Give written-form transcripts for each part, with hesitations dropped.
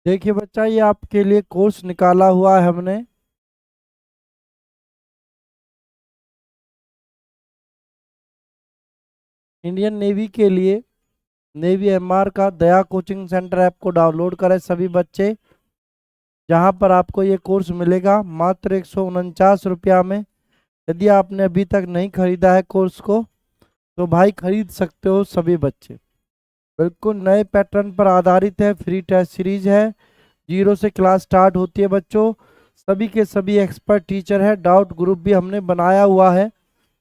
देखिए बच्चा, ये आपके लिए कोर्स निकाला हुआ है हमने। इंडियन नेवी के लिए नेवी एमआर का दया कोचिंग सेंटर ऐप को डाउनलोड करें सभी बच्चे। जहां पर आपको ये कोर्स मिलेगा मात्र 149 रुपया में। यदि आपने अभी तक नहीं खरीदा है कोर्स को तो भाई खरीद सकते हो सभी बच्चे। बिल्कुल नए पैटर्न पर आधारित है, फ्री टेस्ट सीरीज है। 0 से क्लास स्टार्ट होती है बच्चों। सभी के सभी एक्सपर्ट टीचर है। डाउट ग्रुप भी हमने बनाया हुआ है।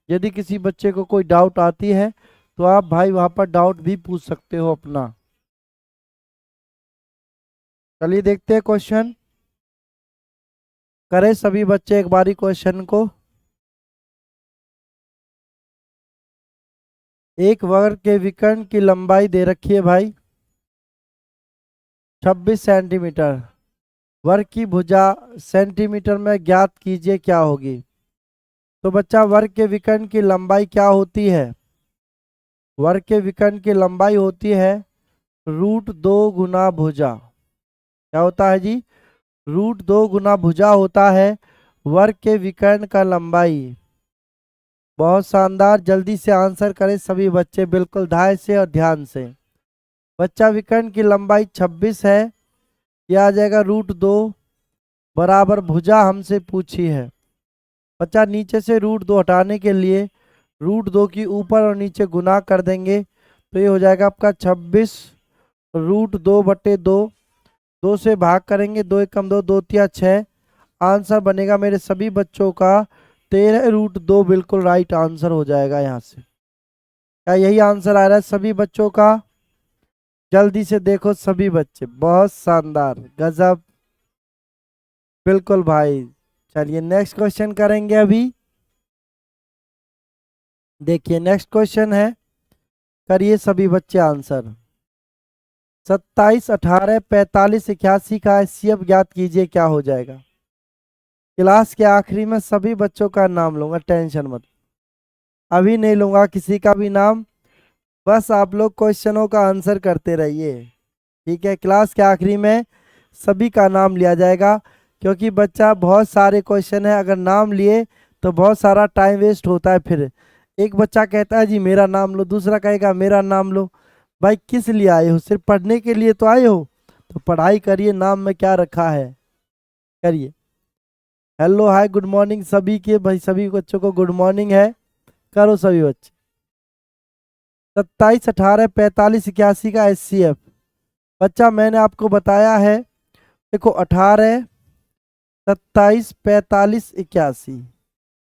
यदि किसी बच्चे को कोई डाउट आती है तो आप भाई वहां पर डाउट भी पूछ सकते हो अपना। चलिए देखते हैं क्वेश्चन। करें सभी बच्चे एक बारी क्वेश्चन को। एक वर्ग के विकर्ण की लंबाई दे रखी है भाई 26 सेंटीमीटर। वर्ग की भुजा सेंटीमीटर में ज्ञात कीजिए क्या होगी। तो बच्चा, वर्ग के विकर्ण की लंबाई क्या होती है? वर्ग के विकर्ण की लंबाई होती है √2 गुना भुजा। क्या होता है जी? √2 गुना भुजा होता है वर्ग के विकर्ण का लंबाई। बहुत शानदार, जल्दी से आंसर करें सभी बच्चे, बिल्कुल धैर्य से और ध्यान से। बच्चा, विकर्ण की लंबाई 26 है। यह आ जाएगा √2 बराबर भुजा हमसे पूछी है। बच्चा, नीचे से √2 हटाने के लिए √2 की ऊपर और नीचे गुना कर देंगे तो ये हो जाएगा आपका 26 √2/2। 2 से भाग करेंगे, 2 एकम 2, 2 तिया 6। आंसर बनेगा मेरे सभी बच्चों का 13√2। बिल्कुल राइट आंसर हो जाएगा यहाँ से। क्या यही आंसर आ रहा है सभी बच्चों का? जल्दी से देखो सभी बच्चे, बहुत शानदार, गजब, बिल्कुल भाई। चलिए नेक्स्ट क्वेश्चन करेंगे अभी। देखिए नेक्स्ट क्वेश्चन है, करिए सभी बच्चे आंसर। 27, 18, 45, 81 का एचसीएफ ज्ञात कीजिए क्या हो जाएगा। क्लास के आखिरी में सभी बच्चों का नाम लूंगा, टेंशन मत। अभी नहीं लूंगा किसी का भी नाम, बस आप लोग क्वेश्चनों का आंसर करते रहिए। ठीक है, क्लास के आखिरी में सभी का नाम लिया जाएगा। क्योंकि बच्चा बहुत सारे क्वेश्चन है, अगर नाम लिए तो बहुत सारा टाइम वेस्ट होता है। फिर एक बच्चा कहता है जी मेरा नाम लो, दूसरा कहेगा मेरा नाम लो। भाई किस लिए आए हो? सिर्फ पढ़ने के लिए तो आए हो? तो पढ़ाई करिए, नाम में क्या रखा है करिए। हेलो हाय गुड मॉर्निंग सभी के भाई, सभी बच्चों को गुड मॉर्निंग है। करो सभी बच्चे। 27, 18, 45, 81 का एचसीएफ। बच्चा मैंने आपको बताया है, देखो 18, 27, 45, 81।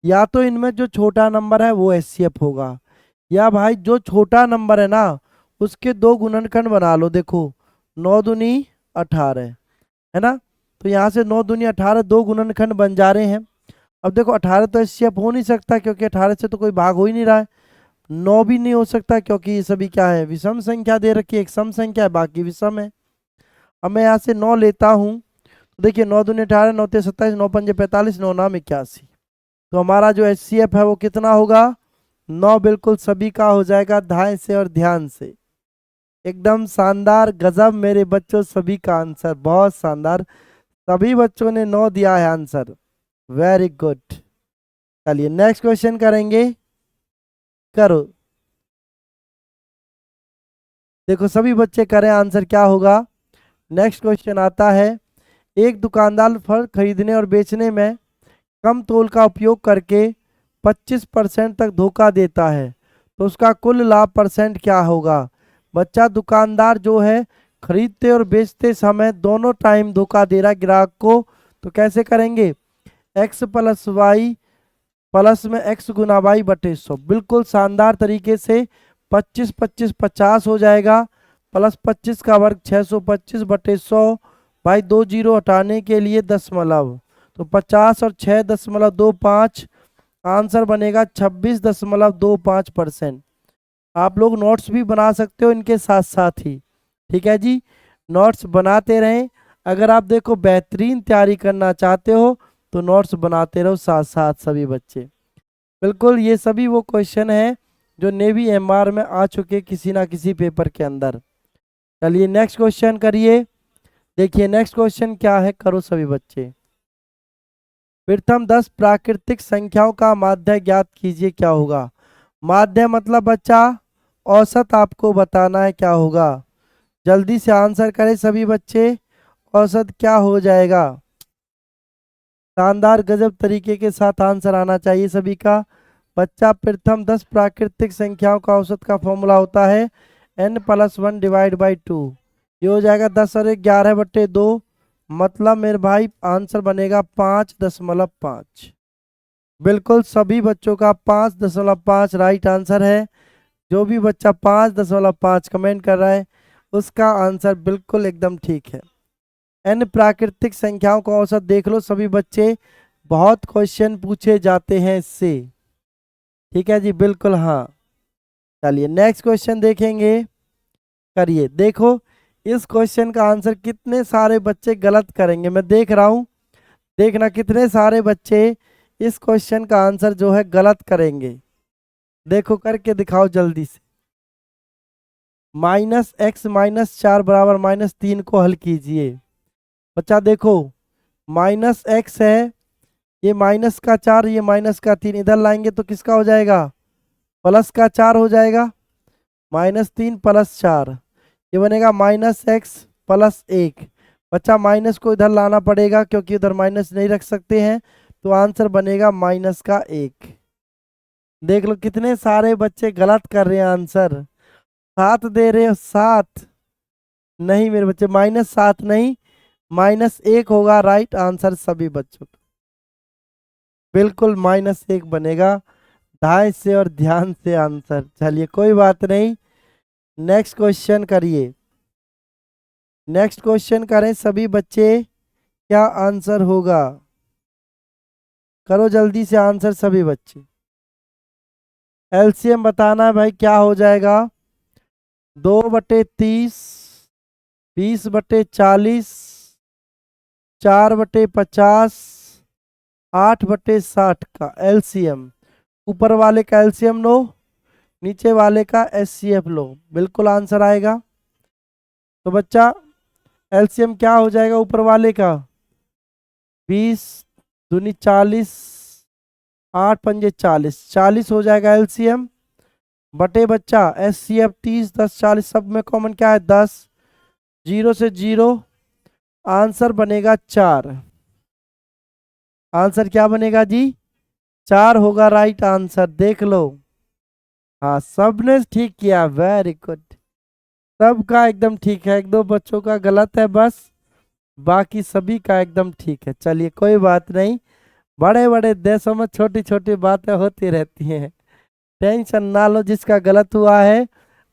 या तो इनमें जो छोटा नंबर है वो एचसीएफ होगा, या भाई जो छोटा नंबर है ना उसके दो गुणनखंड बना लो। देखो 9 दूनी 18 है ना, तो यहाँ से 9 दूनी 18 दो गुणनखंड बन जा रहे हैं। अब देखो 18 तो एचसीएफ हो नहीं सकता क्योंकि 18 से तो कोई भाग हो ही नहीं रहा है। 9 भी नहीं हो सकता क्योंकि ये सभी क्या है, विषम संख्या दे रखी है, एक सम संख्या है बाकी विषम है। अब मैं यहाँ से 9 लेता हूँ तो देखिए 9 दूनी 18, 9 ते 27, 9 पंजे 45, 9 नाम 81। तो हमारा जो एचसीएफ है वो कितना होगा? 9। बिल्कुल सभी का हो जाएगा धाय से और ध्यान से। एकदम शानदार, गजब मेरे बच्चों, सभी का आंसर बहुत शानदार। सभी बच्चों ने 9 दिया है आंसर, वेरी गुड। चलिए नेक्स्ट क्वेश्चन करेंगे। करो, देखो सभी बच्चे करें आंसर क्या होगा। नेक्स्ट क्वेश्चन आता है, एक दुकानदार फल खरीदने और बेचने में कम तोल का उपयोग करके 25% तक धोखा देता है, तो उसका कुल लाभ परसेंट क्या होगा। बच्चा, दुकानदार जो है खरीदते और बेचते समय दोनों टाइम धोखा दे रहा है ग्राहक को। तो कैसे करेंगे? x + y प्लस में x गुना वाई बटे 100। बिल्कुल शानदार तरीके से 25, 25, 50 हो जाएगा, प्लस 25 का वर्ग 625 बटे 100। भाई 2 जीरो हटाने के लिए दशमलव, तो 50 और 6.25, आंसर बनेगा 26.25%। आप लोग नोट्स भी बना सकते हो इनके साथ साथ ही। ठीक है जी, नोट्स बनाते रहें। अगर आप देखो बेहतरीन तैयारी करना चाहते हो तो नोट्स बनाते रहो साथ साथ सभी बच्चे। बिल्कुल ये सभी वो क्वेश्चन हैं जो नेवी एमआर में आ चुके किसी ना किसी पेपर के अंदर। चलिए नेक्स्ट क्वेश्चन करिए। देखिए नेक्स्ट क्वेश्चन क्या है, करो सभी बच्चे। प्रथम 10 प्राकृतिक संख्याओं का माध्य ज्ञात कीजिए, क्या होगा। माध्य मतलब बच्चा औसत आपको बताना है क्या होगा। जल्दी से आंसर करें सभी बच्चे, औसत क्या हो जाएगा। शानदार गजब तरीके के साथ आंसर आना चाहिए सभी का। बच्चा प्रथम 10 प्राकृतिक संख्याओं का औसत का फॉर्मूला होता है n+1 डिवाइड बाई 2। ये हो जाएगा 10 और 11/2, मतलब मेरे भाई आंसर बनेगा 5.5। बिल्कुल सभी बच्चों का 5.5 राइट आंसर है। जो भी बच्चा 5.5 कमेंट कर रहा है उसका आंसर बिल्कुल एकदम ठीक है। n प्राकृतिक संख्याओं का औसत देख लो सभी बच्चे, बहुत क्वेश्चन पूछे जाते हैं इससे। ठीक है जी, बिल्कुल हाँ। चलिए नेक्स्ट क्वेश्चन देखेंगे, करिए। देखो इस क्वेश्चन का आंसर कितने सारे बच्चे गलत करेंगे, मैं देख रहा हूँ। देखना कितने सारे बच्चे इस क्वेश्चन का आंसर जो है गलत करेंगे। देखो करके दिखाओ जल्दी से। -x-4 बराबर -3 को हल कीजिए। बच्चा देखो -x है, ये -4, ये -3, इधर लाएंगे तो किसका हो जाएगा, +4 हो जाएगा। -3 + 4 ये बनेगा -x + 1। बच्चा माइनस को इधर लाना पड़ेगा क्योंकि इधर माइनस नहीं रख सकते हैं, तो आंसर बनेगा -1। देख लो कितने सारे बच्चे गलत कर रहे हैं आंसर। 7 दे रहे हो, 7 नहीं मेरे बच्चे, -7 नहीं, -1 होगा राइट आंसर सभी बच्चों का। बिल्कुल -1 बनेगा। ध्यान से और ध्यान से आंसर। चलिए कोई बात नहीं, नेक्स्ट क्वेश्चन करिए। नेक्स्ट क्वेश्चन करें सभी बच्चे, क्या आंसर होगा, करो जल्दी से आंसर सभी बच्चे। एलसीएम बताना है भाई, क्या हो जाएगा। 2/30, 20/40, 4/50, 8/60 का एलसीएम। ऊपर वाले का एलसीएम लो, नीचे वाले का एचसीएफ लो, बिल्कुल आंसर आएगा। तो बच्चा एलसीएम क्या हो जाएगा ऊपर वाले का, 20 दूनी 40, 8 पंजे 40, 40 हो जाएगा एलसीएम। बटे बच्चा एचसीएफ 30, 10, 40 सब में कॉमन क्या है 10, 0 से 0, आंसर बनेगा 4। आंसर क्या बनेगा जी, 4 होगा राइट आंसर, देख लो। हाँ सबने ठीक किया, वेरी गुड। सबका एकदम ठीक है, एक दो बच्चों का गलत है बस, बाकी सभी का एकदम ठीक है। चलिए कोई बात नहीं, बड़े बड़े देशों में छोटी छोटी बातें होती रहती हैं, टेंशन ना लो। जिसका गलत हुआ है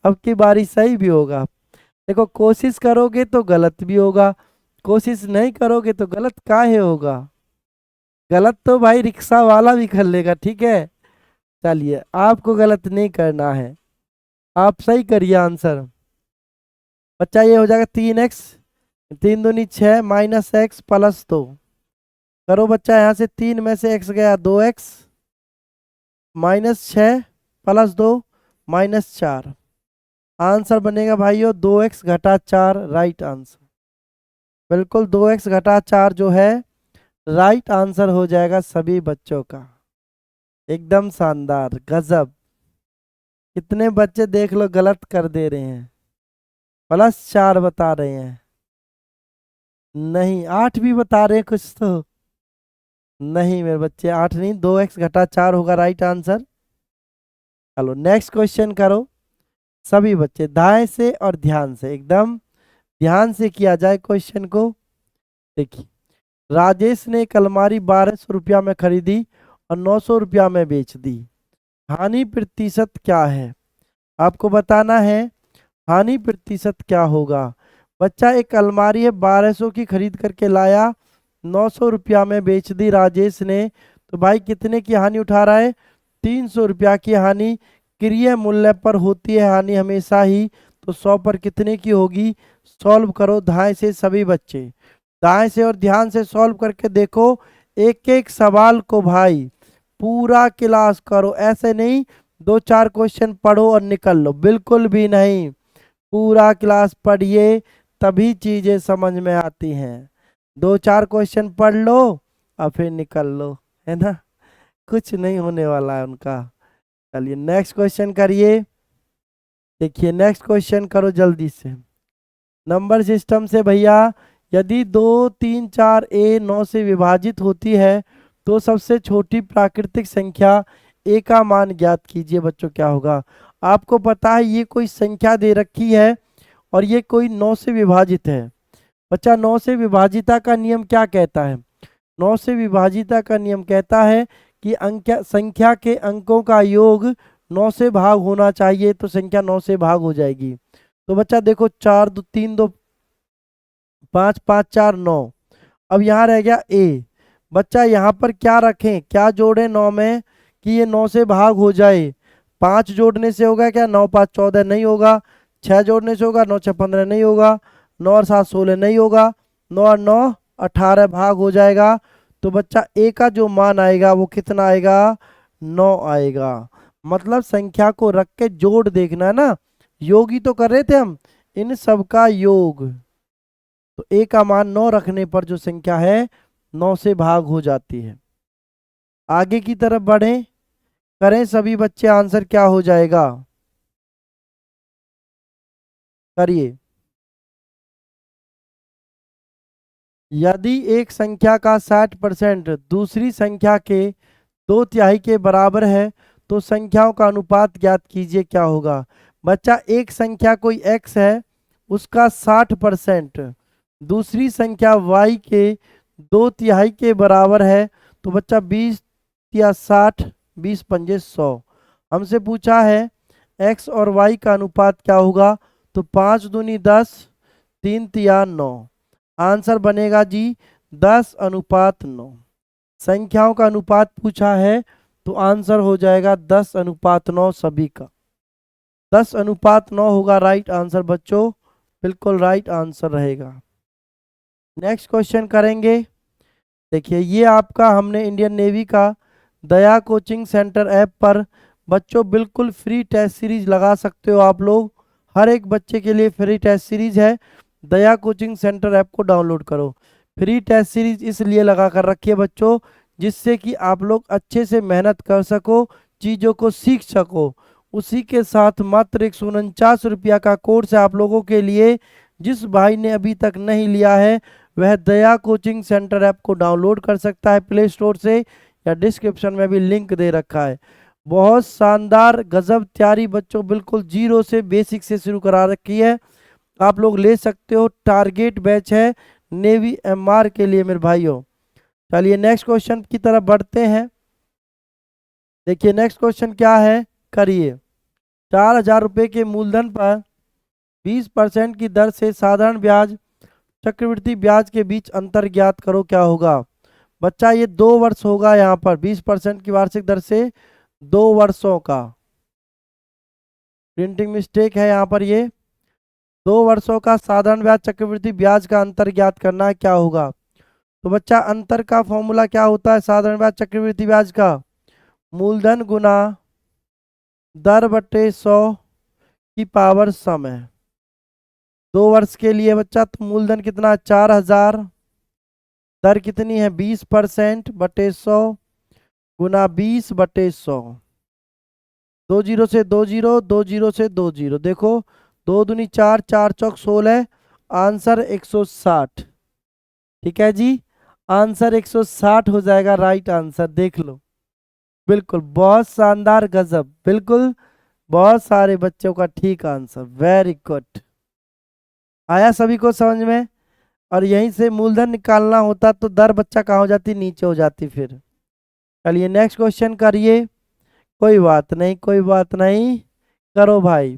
अब की बारी सही भी होगा। देखो कोशिश करोगे तो गलत भी होगा, कोशिश नहीं करोगे तो गलत काहे होगा। गलत तो भाई रिक्शा वाला भी कर लेगा, ठीक है। चलिए आपको गलत नहीं करना है, आप सही करिए आंसर। बच्चा ये हो जाएगा 3x, 3 दूनी 6, -x +2। करो बच्चा, यहाँ से 3 में से x गया 2x, -6 +2 -4। आंसर बनेगा भाइयों 2x घटा 4 राइट आंसर। बिल्कुल 2x घटा 4 जो है राइट आंसर हो जाएगा सभी बच्चों का। एकदम शानदार गजब। कितने बच्चे देख लो गलत कर दे रहे हैं, +4 बता रहे हैं, नहीं 8 भी बता रहे हैं कुछ तो। नहीं मेरे बच्चे 8 नहीं, 2x घटा 4 होगा राइट आंसर। चलो नेक्स्ट क्वेश्चन करो सभी बच्चे, दाएं से और ध्यान से, एकदम ध्यान से किया जाए क्वेश्चन को। देखिए राजेश ने एक अलमारी 1200 रुपया में खरीदी और 900 रुपया में बेच दी, हानि प्रतिशत क्या है। आपको बताना है हानि प्रतिशत क्या होगा। बच्चा एक अलमारी है 1200 की खरीद करके लाया, 900 रुपया में बेच दी राजेश ने, तो भाई कितने की हानि उठा रहा है, 300 रुपया की हानि। क्रिय मूल्य पर होती है हानि हमेशा ही, तो 100 पर कितने की होगी। सॉल्व करो दाएं से सभी बच्चे, दाएं से और ध्यान से सॉल्व करके देखो। एक एक सवाल को भाई पूरा क्लास करो, ऐसे नहीं 2-4 क्वेश्चन पढ़ो और निकल लो, बिल्कुल भी नहीं। पूरा क्लास पढ़िए, तभी चीजें समझ में आती हैं। 2-4 क्वेश्चन पढ़ लो और फिर निकल लो, है ना, कुछ नहीं होने वाला है उनका। चलिए नेक्स्ट क्वेश्चन करिए। देखिए नेक्स्ट क्वेश्चन करो जल्दी से। नंबर सिस्टम से भैया, यदि 2 3 4 ए 9 से विभाजित होती है तो सबसे छोटी प्राकृतिक संख्या ए का मान ज्ञात कीजिए। बच्चों क्या होगा? आपको पता है ये कोई संख्या दे रखी है और ये कोई 9 से विभाजित है। बच्चा 9 से विभाजिता का नियम क्या कहता है? 9 से विभाजिता का नियम कहता है कि संख्या के अंकों का योग 9 से भाग होना चाहिए, तो संख्या 9 से भाग हो जाएगी। तो बच्चा देखो 4 2 3 2 5 5 4 9। अब यहाँ रह गया ए। बच्चा यहाँ पर क्या रखें, क्या जोड़ें 9 में कि ये 9 से भाग हो जाए? 5 जोड़ने से होगा क्या? 9 5 14 नहीं होगा। 6 जोड़ने से होगा? 9 6 15 नहीं होगा। 9 और 7 16 नहीं होगा। 9 और 9 18 भाग हो जाएगा। तो बच्चा ए का जो मान आएगा वो कितना आएगा? 9 आएगा। मतलब संख्या को रख के जोड़ देखना है ना, योग ही तो कर रहे थे हम, इन सब का योग। तो ए का मान 9 रखने पर जो संख्या है 9 से भाग हो जाती है। आगे की तरफ बढ़ें, करें सभी बच्चे, आंसर क्या हो जाएगा? करिए। यदि एक संख्या का 60% दूसरी संख्या के 2/3 के बराबर है तो संख्याओं का अनुपात ज्ञात कीजिए, क्या होगा? बच्चा एक संख्या कोई x है, उसका 60% दूसरी संख्या y के 2/3 के बराबर है, तो बच्चा 20 या 60, 20 पंजे 100। हमसे पूछा है x और y का अनुपात क्या होगा, तो 5 दूनी 10, 3 तिया 9। आंसर बनेगा जी 10:9। संख्याओं का अनुपात पूछा है तो आंसर हो जाएगा 10:9 सभी का। 10:9 होगा राइट आंसर बच्चों, बिल्कुल राइट आंसर रहेगा। नेक्स्ट क्वेश्चन करेंगे। देखिए ये आपका हमने इंडियन नेवी का दया कोचिंग सेंटर ऐप पर बच्चों बिल्कुल फ्री टेस्ट सीरीज लगा सकते हो आप लोग। हर एक बच्चे के लिए फ्री टेस्ट सीरीज है। दया कोचिंग सेंटर ऐप को डाउनलोड करो। फ्री टेस्ट सीरीज इसलिए लगा कर रखिए बच्चों, जिससे कि आप लोग अच्छे से मेहनत कर सको, चीज़ों को सीख सको। उसी के साथ मात्र 149 रुपया का कोर्स है आप लोगों के लिए। जिस भाई ने अभी तक नहीं लिया है वह दया कोचिंग सेंटर ऐप को डाउनलोड कर सकता है प्ले स्टोर से, या डिस्क्रिप्शन में भी लिंक दे रखा है। बहुत शानदार गजब तैयारी बच्चों, बिल्कुल जीरो से बेसिक से शुरू करा रखी है, आप लोग ले सकते हो। टारगेट बैच है नेवी एमआर के लिए मेरे भाइयों। चलिए नेक्स्ट क्वेश्चन की तरफ बढ़ते हैं। देखिए नेक्स्ट क्वेश्चन क्या है, करिए। 4,000 रुपये के मूलधन पर 20% की दर से साधारण ब्याज चक्रवृद्धि ब्याज के बीच अंतर ज्ञात करो, क्या होगा? बच्चा ये 2 वर्ष होगा, यहाँ पर 20% की वार्षिक दर से 2 वर्षों का। प्रिंटिंग मिस्टेक है यहाँ पर, ये 2 वर्षों का साधारण ब्याज चक्रवृद्धि ब्याज का अंतर ज्ञात करना है, क्या होगा? तो बच्चा अंतर का फॉर्मूला क्या होता है साधारण ब्याज चक्रवृद्धि ब्याज का? मूलधन गुना दर बटे 100 की पावर सम है। 2 वर्ष के लिए बच्चा तो मूलधन कितना? 4,000, दर कितनी है? 20% बटे 100 गुना 20 बटे 100। 2 जीरो से 2 जीरो, 2 जीरो से 2 जीरो, देखो 2 दूनी 4, 4 चौक 16, आंसर 160। ठीक है जी, आंसर 160 हो जाएगा राइट आंसर, देख लो। बिल्कुल बहुत शानदार गजब, बिल्कुल बहुत सारे बच्चों का ठीक आंसर, वेरी गुड। आया सभी को समझ में? और यहीं से मूलधन निकालना होता तो दर बच्चा कहाँ हो जाती? नीचे हो जाती फिर। चलिए नेक्स्ट क्वेश्चन करिए। कोई बात नहीं, कोई बात नहीं, करो भाई।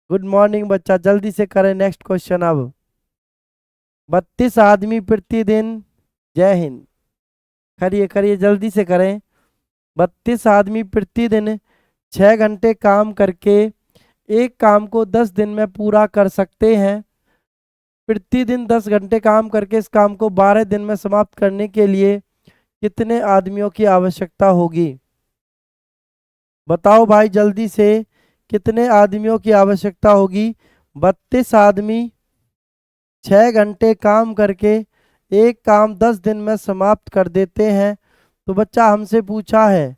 गुड मॉर्निंग बच्चा, जल्दी से करें नेक्स्ट क्वेश्चन अब। 32 आदमी प्रतिदिन, जय हिंद, करिए करिए जल्दी से करें। 32 आदमी प्रतिदिन 6 घंटे काम करके एक काम को 10 दिन में पूरा कर सकते हैं। प्रतिदिन 10 घंटे काम करके इस काम को 12 दिन में समाप्त करने के लिए कितने आदमियों की आवश्यकता होगी? बताओ भाई जल्दी से, कितने आदमियों की आवश्यकता होगी 32 आदमी 6 घंटे काम करके एक काम 10 दिन में समाप्त कर देते हैं। तो बच्चा हमसे पूछा है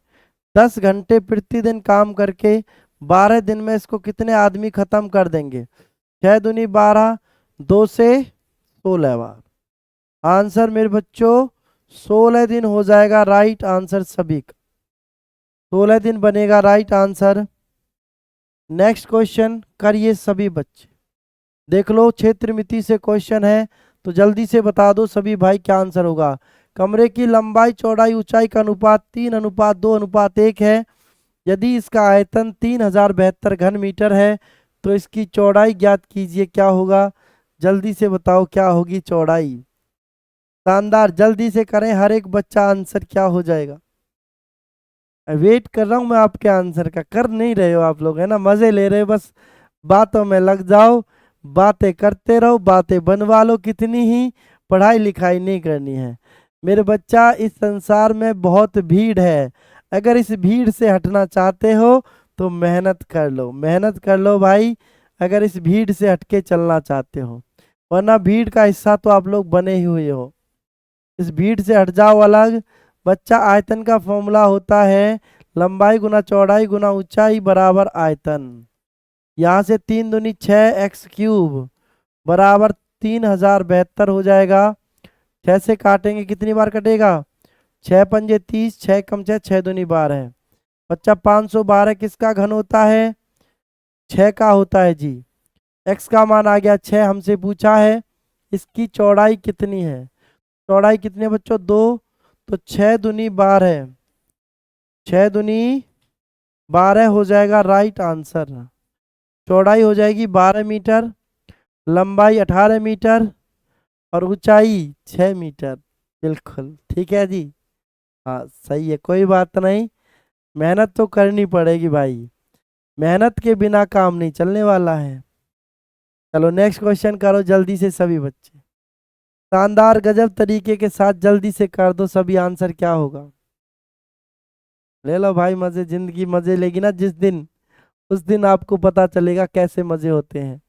10 घंटे प्रतिदिन काम करके 12 दिन में इसको कितने आदमी खत्म कर देंगे। 6 दूनी 12, 2 से 16 बार। आंसर मेरे बच्चों 16 दिन हो जाएगा राइट आंसर सभी का। 16 दिन बनेगा राइट आंसर। नेक्स्ट क्वेश्चन करिए सभी बच्चे। देख लो क्षेत्र मिति से क्वेश्चन है तो जल्दी से बता दो सभी भाई क्या आंसर होगा। कमरे की लंबाई चौड़ाई ऊंचाई का अनुपात 3:2:1 है। यदि इसका आयतन 3072 घन मीटर है तो इसकी चौड़ाई ज्ञात कीजिए क्या होगा। जल्दी से बताओ क्या होगी चौड़ाई। शानदार, जल्दी से करें, हर एक बच्चा आंसर क्या हो जाएगा। वेट कर रहा हूं मैं आपके आंसर का। कर नहीं रहे हो आप लोग, है ना, मजे ले रहे हो, बस बातों में लग जाओ, बातें करते रहो, बातें बनवा लो। कितनी ही पढ़ाई लिखाई नहीं करनी है मेरे बच्चा। इस संसार में बहुत भीड़ है, अगर इस भीड़ से हटना चाहते हो तो मेहनत कर लो, मेहनत कर लो भाई, अगर इस भीड़ से हटके चलना चाहते हो। वरना भीड़ का हिस्सा तो आप लोग बने ही हुए हो। इस भीड़ से हट जाओ अलग। बच्चा आयतन का फॉर्मूला होता है लंबाई गुना चौड़ाई गुना ऊंचाई बराबर आयतन। यहाँ से 3 दूनी 6 x क्यूब बराबर 3072 हो जाएगा। 6 से काटेंगे कितनी बार कटेगा, 6 पंजे 30, 6 कम 6, 6 दूनी 12 है। बच्चा 512 किसका घन होता है, 6 का होता है जी। x का मान आ गया 6, हमसे पूछा है इसकी चौड़ाई कितनी है। चौड़ाई कितनी है बच्चों, 2, तो 6 दूनी 12, 6 दूनी 12 हो जाएगा राइट आंसर। चौड़ाई हो जाएगी 12 मीटर, लंबाई 18 मीटर और ऊंचाई 6 मीटर। बिल्कुल ठीक है जी, हाँ सही है, कोई बात नहीं। मेहनत तो करनी पड़ेगी भाई, मेहनत के बिना काम नहीं चलने वाला है। चलो नेक्स्ट क्वेश्चन करो जल्दी से सभी बच्चे। शानदार गजब तरीके के साथ जल्दी से कर दो सभी, आंसर क्या होगा। ले लो भाई मजे, जिंदगी मजे लेगी ना जिस दिन, उस दिन आपको पता चलेगा कैसे मजे होते हैं।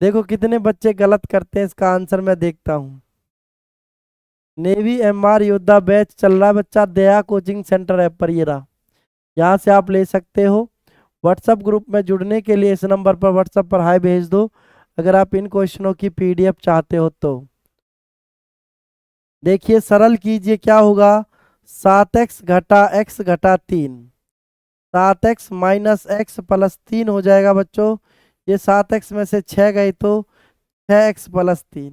देखो कितने बच्चे गलत करते हैं, इसका आंसर मैं देखता हूँ। नेवी एमआर योद्धा बैच चल रहा है बच्चा, दया कोचिंग सेंटर ऐप पर, ये रहा, यहाँ से आप ले सकते हो। व्हाट्सएप ग्रुप में जुड़ने के लिए इस नंबर पर व्हाट्सएप पर हाय भेज दो अगर आप इन क्वेश्चनों की पीडीएफ चाहते हो तो। देखिए सरल कीजिए क्या होगा, 7x घटा x घटा 3, 7x माइनस x प्लस 3 हो जाएगा बच्चों। ये 7x में से 6 गए तो 6x प्लस 3।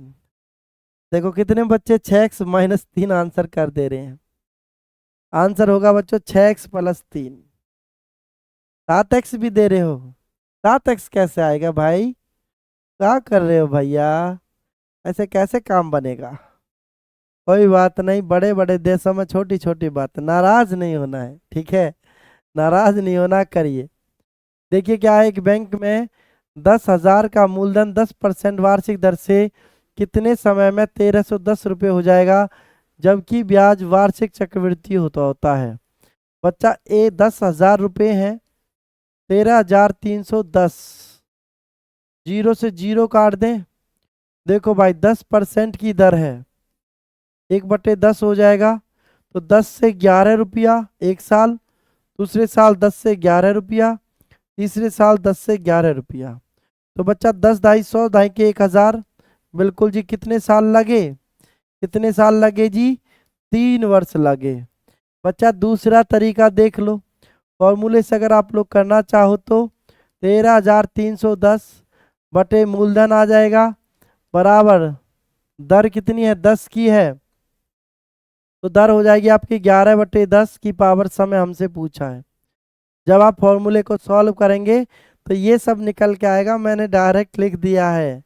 देखो कितने बच्चे 6x माइनस 3 आंसर कर दे रहे हैं। आंसर होगा बच्चों 6x प्लस 3। 7x भी दे रहे हो, 7x कैसे आएगा भाई, क्या कर रहे हो भैया, ऐसे कैसे काम बनेगा। कोई बात नहीं, बड़े बड़े देशों में छोटी छोटी बात, नाराज नहीं होना है, ठीक है, नाराज नहीं होना, करिए। देखिए क्या है, एक बैंक में 10,000 का मूलधन 10% वार्षिक दर से कितने समय में 1310 रुपये हो जाएगा, जबकि ब्याज वार्षिक चक्रवृद्धि होता है। बच्चा 10,000 रुपये हैं, 13,310, जीरो से जीरो काट दें। देखो भाई 10% की दर है, 1/10 हो जाएगा, तो 10 से 11 रुपया एक साल, दूसरे साल 10 से 11 रुपया, तीसरे साल 10 से 11 रुपया। तो बच्चा 10 ढाई 100 ढाई के 1,000, बिल्कुल जी। कितने साल लगे, कितने साल लगे जी, 3 वर्ष लगे। बच्चा दूसरा तरीका देख लो, फॉर्मूले से अगर आप लोग करना चाहो तो 13,310 बटे मूलधन आ जाएगा बराबर दर कितनी है, 10 की है, तो दर हो जाएगी आपकी 11/10 की पावर समय हमसे पूछा है। जब आप फॉर्मूले को सॉल्व करेंगे तो ये सब निकल के आएगा, मैंने डायरेक्ट लिख दिया है।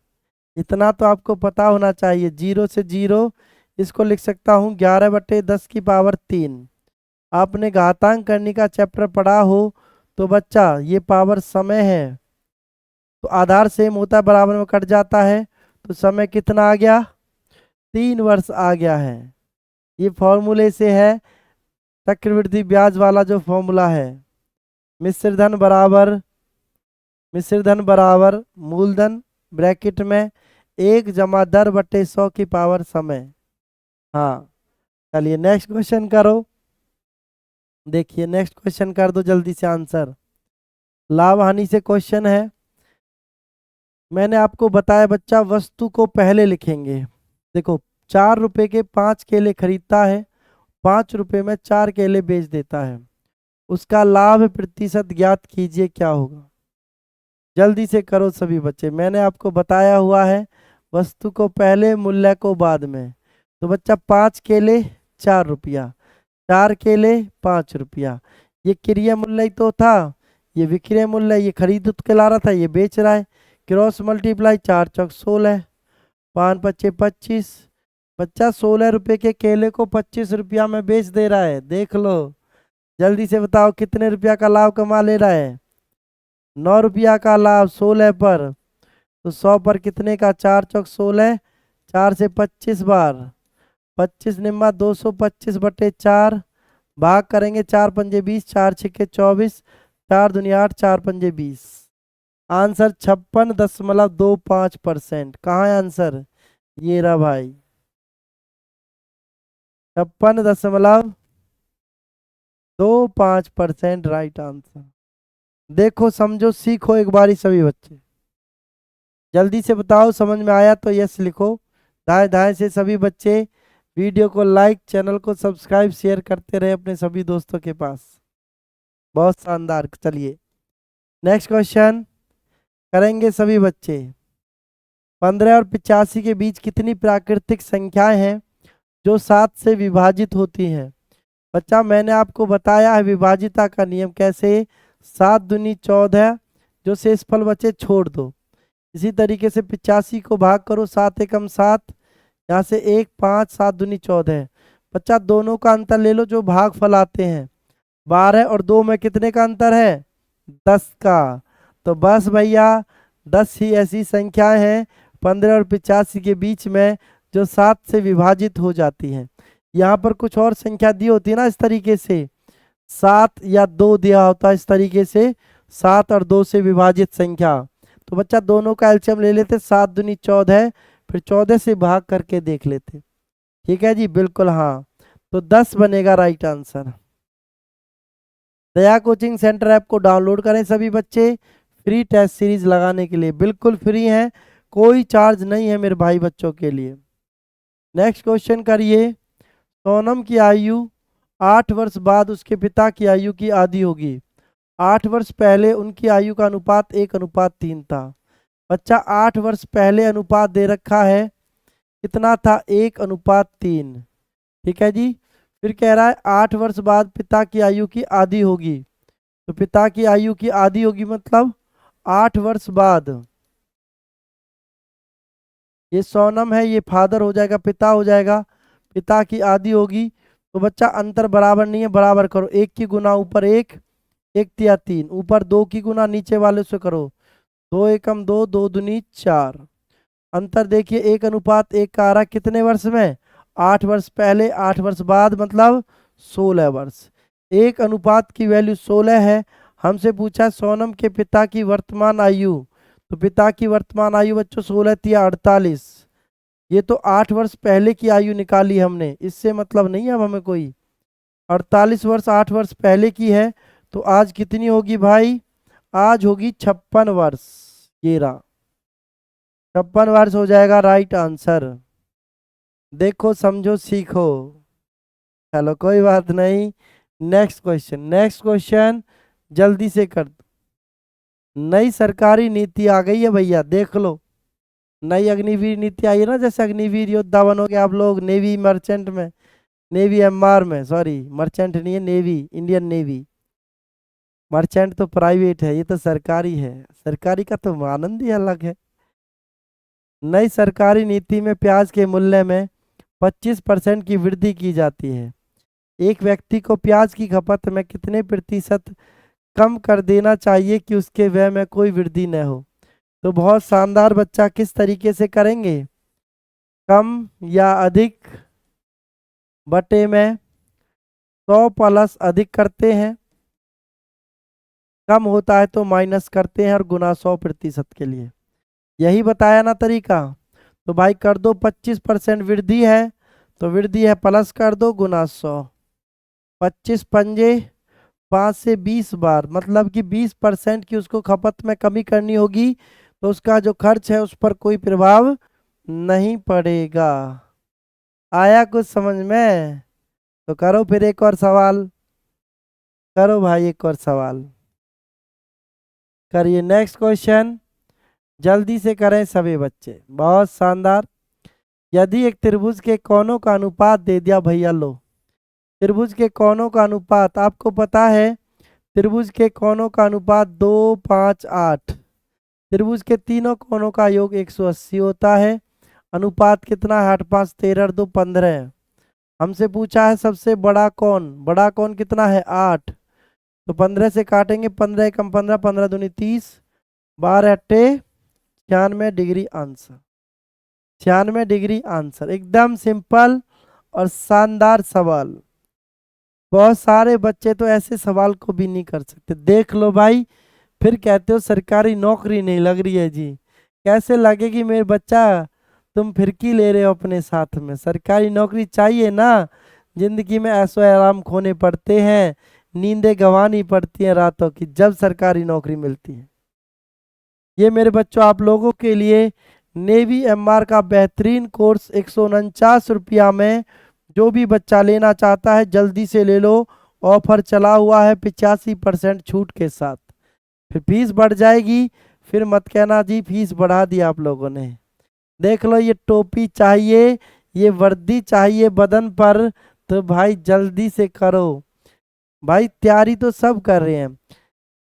इतना तो आपको पता होना चाहिए, जीरो से जीरो इसको लिख सकता हूँ 11/10 की पावर 3। आपने घातांक करने का चैप्टर पढ़ा हो तो बच्चा ये पावर समय है, तो आधार सेम होता है, बराबर में कट जाता है, तो समय कितना आ गया, 3 वर्ष आ गया है। ये फॉर्मूले से है, चक्रवृद्धि ब्याज वाला जो फॉर्मूला है, मिश्र धन बराबर मूलधन ब्रैकेट में 1 जमा 10/100 की पावर समय। हाँ, चलिए नेक्स्ट क्वेश्चन करो। देखिए नेक्स्ट क्वेश्चन कर दो जल्दी से आंसर। लाभ हानि से क्वेश्चन है। मैंने आपको बताया बच्चा वस्तु को पहले लिखेंगे। देखो 4 रुपए के 5 केले खरीदता है, 5 रुपए में 4 केले बेच देता है, उसका लाभ प्रतिशत ज्ञात कीजिए क्या होगा। जल्दी से करो सभी बच्चे, मैंने आपको बताया हुआ है वस्तु को पहले मूल्य को बाद में। तो बच्चा 5 केले 4 रुपया, 4 केले 5 रुपया, ये क्रिया मूल्य ही तो था, ये विक्रय मूल्य, ये खरीद के ला रहा था, ये बेच रहा है। क्रॉस मल्टीप्लाई 4 चौक 16, 5 पच्चे 25। बच्चा 16 रुपए के केले को 25 रुपया में बेच दे रहा है, देख लो। जल्दी से बताओ कितने रुपया का लाभ कमा ले रहा है। 9 रुपया का लाभ 16 पर, तो 100 पर कितने का, 4 चौक 16, 4 से 25 बार, 25 निम्मा 225/4, भाग करेंगे 4 पंजे 20, 4 छिक्के 24, 4 दूनी 8, 4 पंजे 20। आंसर 56.25%। कहाँ है आंसर, ये रहा भाई, 56.25% राइट आंसर। देखो समझो सीखो एक बारी सभी बच्चे, जल्दी से बताओ समझ में आया तो यस लिखो। दाएं दाएं से सभी बच्चे वीडियो को लाइक, चैनल को सब्सक्राइब, शेयर करते रहे अपने सभी दोस्तों के पास। बहुत शानदार। चलिए नेक्स्ट क्वेश्चन करेंगे सभी बच्चे। 15 और 85 के बीच कितनी प्राकृतिक संख्याएं हैं जो 7 से विभाजित होती हैं। बच्चा मैंने आपको बताया है विभाजिता का नियम कैसे, 7 दूनी 14, जो शेषफल बचे छोड़ दो। इसी तरीके से 85 को भाग करो, 7 एकम 7, यहाँ से 1 5, 7 दूनी 14। बच्चा दोनों का अंतर ले लो जो भाग फल आते हैं, 12 और 2 में कितने का अंतर है, 10 का। तो बस भैया 10 ही ऐसी संख्याएं हैं 15 और 85 के बीच में जो 7 से विभाजित हो जाती हैं। यहाँ पर कुछ और संख्या दी होती है ना इस तरीके से, 7 या 2 दिया होता है इस तरीके से, 7 और 2 से विभाजित संख्या। तो बच्चा दोनों का एलसीएम ले लेते, 7 दूनी 14, फिर 14 से भाग करके देख लेते। ठीक है जी, बिल्कुल हाँ, तो 10 बनेगा राइट आंसर। दया कोचिंग सेंटर ऐप को डाउनलोड करें सभी बच्चे, फ्री टेस्ट सीरीज लगाने के लिए, बिल्कुल फ्री है, कोई चार्ज नहीं है मेरे भाई बच्चों के लिए। नेक्स्ट क्वेश्चन करिए। सोनम की आयु 8 वर्ष बाद उसके पिता की आयु की आधी होगी। 8 वर्ष पहले उनकी आयु का अनुपात 1:3 था। बच्चा 8 वर्ष पहले अनुपात दे रखा है, कितना था, 1:3। ठीक है जी, फिर कह रहा है 8 वर्ष बाद पिता की आयु की आधी होगी। तो पिता की आयु की आधी होगी मतलब 8 वर्ष बाद, ये सोनम है, ये फादर हो जाएगा, पिता हो जाएगा, पिता की आधी होगी। तो बच्चा अंतर बराबर नहीं है, बराबर करो, 1 की गुना ऊपर 1, 1 तिया 3, ऊपर 2 की गुना नीचे वाले से करो, 2 एकम 2, 2 दूनी 4। अंतर देखिए 1:1 का आ रहा है कितने वर्ष में, 8 वर्ष पहले, 8 वर्ष बाद, मतलब 16 वर्ष। 1 अनुपात की वैल्यू 16 है। हमसे पूछा सोनम के पिता की वर्तमान आयु, तो पिता की वर्तमान आयु बच्चों 16 तिया 48, ये तो 8 वर्ष पहले की आयु निकाली हमने, इससे मतलब नहीं है अब हमें कोई। 48 वर्ष 8 वर्ष पहले की है, तो आज कितनी होगी भाई, आज होगी 56 वर्ष। ये रहा 56 वर्ष हो जाएगा राइट आंसर। देखो समझो सीखो, चलो कोई बात नहीं। नेक्स्ट क्वेश्चन, नेक्स्ट क्वेश्चन जल्दी से कर दो। नई सरकारी नीति आ गई है भैया, देख लो। नई अग्निवीर नीति आई है ना, जैसे अग्निवीर योद्धा बनोगे आप लोग नेवी मर्चेंट में, नेवी एमआर में, सॉरी मर्चेंट नहीं है, नेवी, इंडियन नेवी। मर्चेंट तो प्राइवेट है, ये तो सरकारी है, सरकारी का तो आनंद ही अलग है। नई सरकारी नीति में प्याज के मूल्य में 25% की वृद्धि की जाती है। एक व्यक्ति को प्याज की खपत में कितने प्रतिशत कम कर देना चाहिए कि उसके व्यय में कोई वृद्धि न हो। तो बहुत शानदार बच्चा, किस तरीके से करेंगे, कम या अधिक बटे में 100 प्लस अधिक करते हैं, कम होता है तो माइनस करते हैं, और गुना 100% के लिए। यही बताया ना तरीका। तो भाई कर दो 25% वृद्धि है, तो वृद्धि है प्लस कर दो गुना 100। 25 पंजे 5 से 20 बार, मतलब कि 20% की उसको खपत में कमी करनी होगी, तो उसका जो खर्च है उस पर कोई प्रभाव नहीं पड़ेगा। आया कुछ समझ में? तो करो फिर एक और सवाल, करो भाई एक और सवाल करिए। नेक्स्ट क्वेश्चन जल्दी से करें सभी बच्चे, बहुत शानदार। यदि एक त्रिभुज के कोनों का अनुपात दे दिया भैया, लो त्रिभुज के कोनों का अनुपात आपको पता है, त्रिभुज के कोनों का अनुपात 2, 5, 8। त्रिभुज के तीनों कोनों का योग 180 होता है। अनुपात कितना है? 8, 5, 13 और 2, 15। हमसे पूछा है सबसे बड़ा कौन, बड़ा कौन कितना है? 8। तो 15 से काटेंगे, 15 एकम 15, 15 दूनी 30, 12 अट्ठे 96 डिग्री आंसर। 96 डिग्री आंसर, एकदम सिंपल और शानदार सवाल। बहुत सारे बच्चे तो ऐसे सवाल को भी नहीं कर सकते। देख लो भाई, फिर कहते हो सरकारी नौकरी नहीं लग रही है जी। कैसे लगेगी मेरे बच्चा? तुम फिरकी ले रहे हो अपने साथ में। सरकारी नौकरी चाहिए ना, जिंदगी में ऐशो आराम खोने पड़ते हैं, नींदें गंवानी पड़ती हैं रातों की, जब सरकारी नौकरी मिलती है। ये मेरे बच्चों आप लोगों के लिए नेवी एमआर का बेहतरीन कोर्स 149 रुपया में, जो भी बच्चा लेना चाहता है जल्दी से ले लो। ऑफर चला हुआ है 85% छूट के साथ। फिर फीस बढ़ जाएगी, फिर मत कहना जी फीस बढ़ा दी आप लोगों ने। देख लो, ये टोपी चाहिए, ये वर्दी चाहिए बदन पर, तो भाई जल्दी से करो। भाई तैयारी तो सब कर रहे हैं।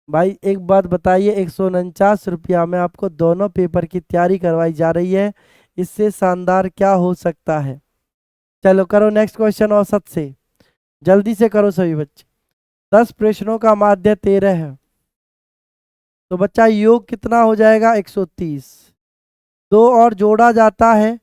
भाई एक बात बताइए, 149 रुपया में आपको दोनों पेपर की तैयारी करवाई जा रही है, इससे शानदार क्या हो सकता है? चलो करो नेक्स्ट क्वेश्चन औसत से, जल्दी से करो सभी बच्चे। 10 प्रश्नों का माध्य 13 है, तो बच्चा योग कितना हो जाएगा? 130। दो और जोड़ा जाता है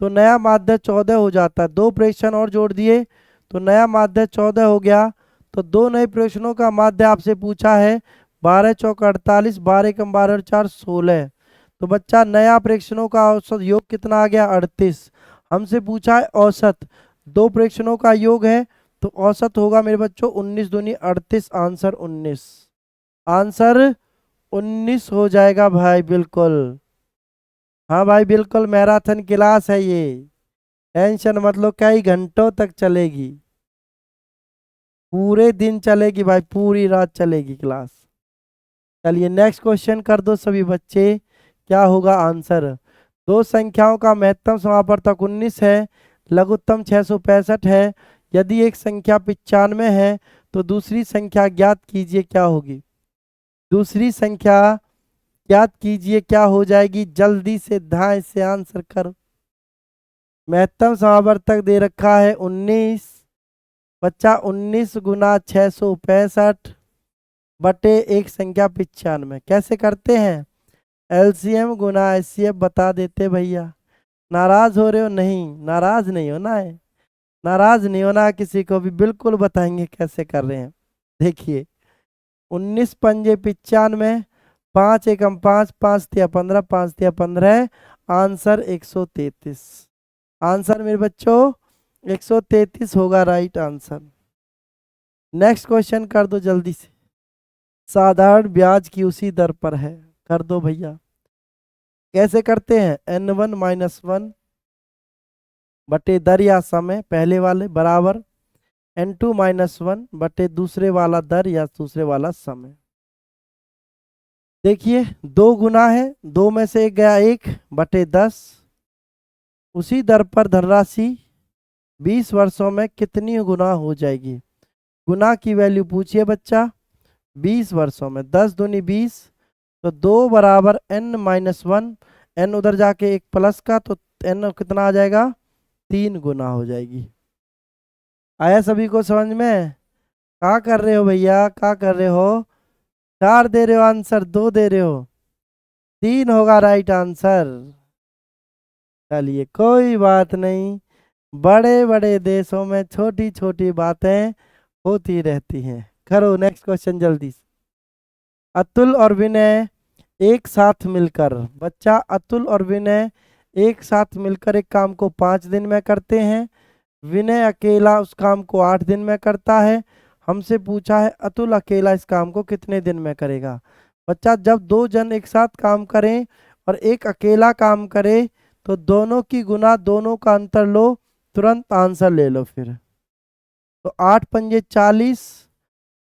तो नया माध्य 14 हो जाता है। 2 प्रश्न और जोड़ दिए तो नया माध्य 14 हो गया। तो 2 नए प्रश्नों का माध्य आपसे पूछा है, 12 चौक 48, 12 कम 12 और 4 16। तो बच्चा नया प्रश्नों का औसत योग कितना आ गया? 38। हमसे पूछा है औसत, 2 प्रश्नों का योग है, तो औसत होगा मेरे बच्चों 19 दूनी 38, आंसर 19। आंसर 19 हो जाएगा भाई, बिल्कुल। हाँ भाई बिल्कुल, मैराथन क्लास है ये, टेंशन मत लो, कई घंटों तक चलेगी, पूरे दिन चलेगी भाई, पूरी रात चलेगी क्लास। चलिए नेक्स्ट क्वेश्चन कर दो सभी बच्चे, क्या होगा आंसर? दो संख्याओं का महत्तम समापवर्तक 19 है, लघुत्तम 665 है। यदि एक संख्या 95 है तो दूसरी संख्या ज्ञात कीजिए क्या होगी? दूसरी संख्या ज्ञात कीजिए क्या हो जाएगी? जल्दी से धाए से आंसर करो। महत्तम समावर्तक दे रखा है 19, बच्चा 19 गुना 665 बटे एक संख्या 95। कैसे करते हैं? एलसीएम गुना एचसीएफ बता देते भैया। नाराज हो रहे हो? नहीं, नाराज नहीं होना है, नाराज नहीं होना किसी को भी, बिल्कुल बताएंगे कैसे कर रहे हैं। देखिए 19 पंजे 95, 5 एकम 5, 5 तिया 15, 5 तिया 15, आंसर 133। आंसर मेरे बच्चों 133 होगा, राइट आंसर। नेक्स्ट क्वेश्चन कर दो जल्दी से। साधारण ब्याज की उसी दर पर है, कर दो भैया। कैसे करते हैं? n1 - 1 बटे दर या समय पहले वाले बराबर n2 - 1 बटे दूसरे वाला दर या दूसरे वाला समय। देखिए 2 गुना है, 2 में से एक गया 1 बटे 10। उसी दर पर धनराशि 20 वर्षों में कितनी गुना हो जाएगी? गुना की वैल्यू पूछिए बच्चा। 20 वर्षों में 10 दूनी 20, तो 2 बराबर n-1, n उधर जाके एक प्लस का, तो n कितना आ जाएगा? 3 गुना हो जाएगी। आया सभी को समझ में? क्या कर रहे हो भैया, क्या कर रहे हो? 4 दे रहे हो आंसर, 2 दे रहे हो, 3 होगा राइट आंसर। चलिए कोई बात नहीं, बड़े बड़े देशों में छोटी छोटी बातें होती रहती हैं। करो नेक्स्ट क्वेश्चन जल्दी से। अतुल और विनय एक साथ मिलकर, बच्चा अतुल और विनय एक साथ मिलकर एक काम को 5 दिन में करते हैं। विनय अकेला उस काम को 8 दिन में करता है। हमसे पूछा है अतुल अकेला इस काम को कितने दिन में करेगा। बच्चा जब दो जन एक साथ काम करें और एक अकेला काम करे तो दोनों की गुना दोनों का अंतर लो, तुरंत आंसर ले लो फिर। तो 8×5 = 40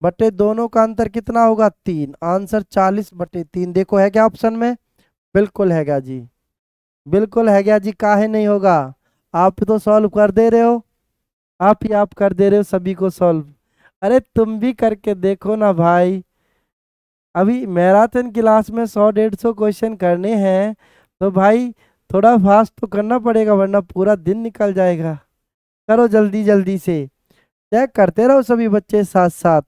बटे दोनों का अंतर कितना होगा 3, आंसर 40/3। देखो है क्या ऑप्शन में? बिल्कुल है क्या जी, बिल्कुल है क्या जी, काहे नहीं होगा। आप तो सॉल्व कर दे रहे हो, आप ही आप कर दे रहे हो सभी को सॉल्व। अरे तुम भी करके देखो ना भाई। अभी मैराथन क्लास में 100-150 क्वेश्चन करने हैं तो भाई थोड़ा फास्ट तो करना पड़ेगा वरना पूरा दिन निकल जाएगा। करो जल्दी जल्दी से, चेक करते रहो सभी बच्चे साथ साथ।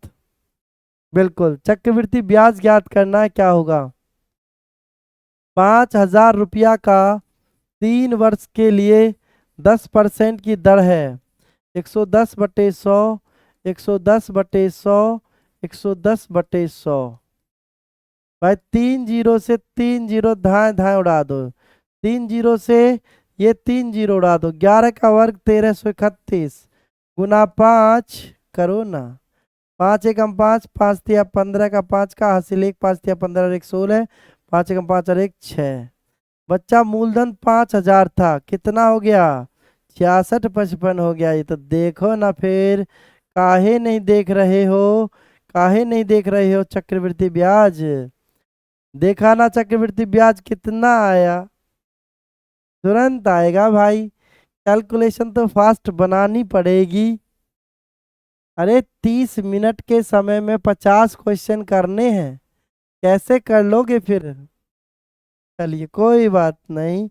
बिल्कुल, चक्रवृद्धि ब्याज ज्ञात करना है, क्या होगा? 5,000 रुपया का 3 वर्ष के लिए 10% की दर है। 110/100, 110/100, 110/100। भाई 3 जीरो से 3 जीरो धाए धाए उड़ा दो। 3 जीरो से ये 3 जीरो उड़ा दो। 11 का वर्ग 1331 गुना 5 करो ना। 5 एकम 5, 5×3 = 15 का 5 का हासिल 1, 5×3 = 15 और 1 16, 5 एकम 5 और 1 6। बच्चा मूलधन 5,000 था, कितना हो गया? 6655 हो गया। ये तो देखो ना फिर, काहे नहीं देख रहे हो, काहे नहीं देख रहे हो चक्रवृद्धि ब्याज? देखा ना चक्रवृद्धि ब्याज कितना आया, तुरंत आएगा भाई। कैलकुलेशन तो फास्ट बनानी पड़ेगी। अरे 30 मिनट के समय में 50 क्वेश्चन करने हैं, कैसे कर लोगे फिर? चलिए कोई बात नहीं,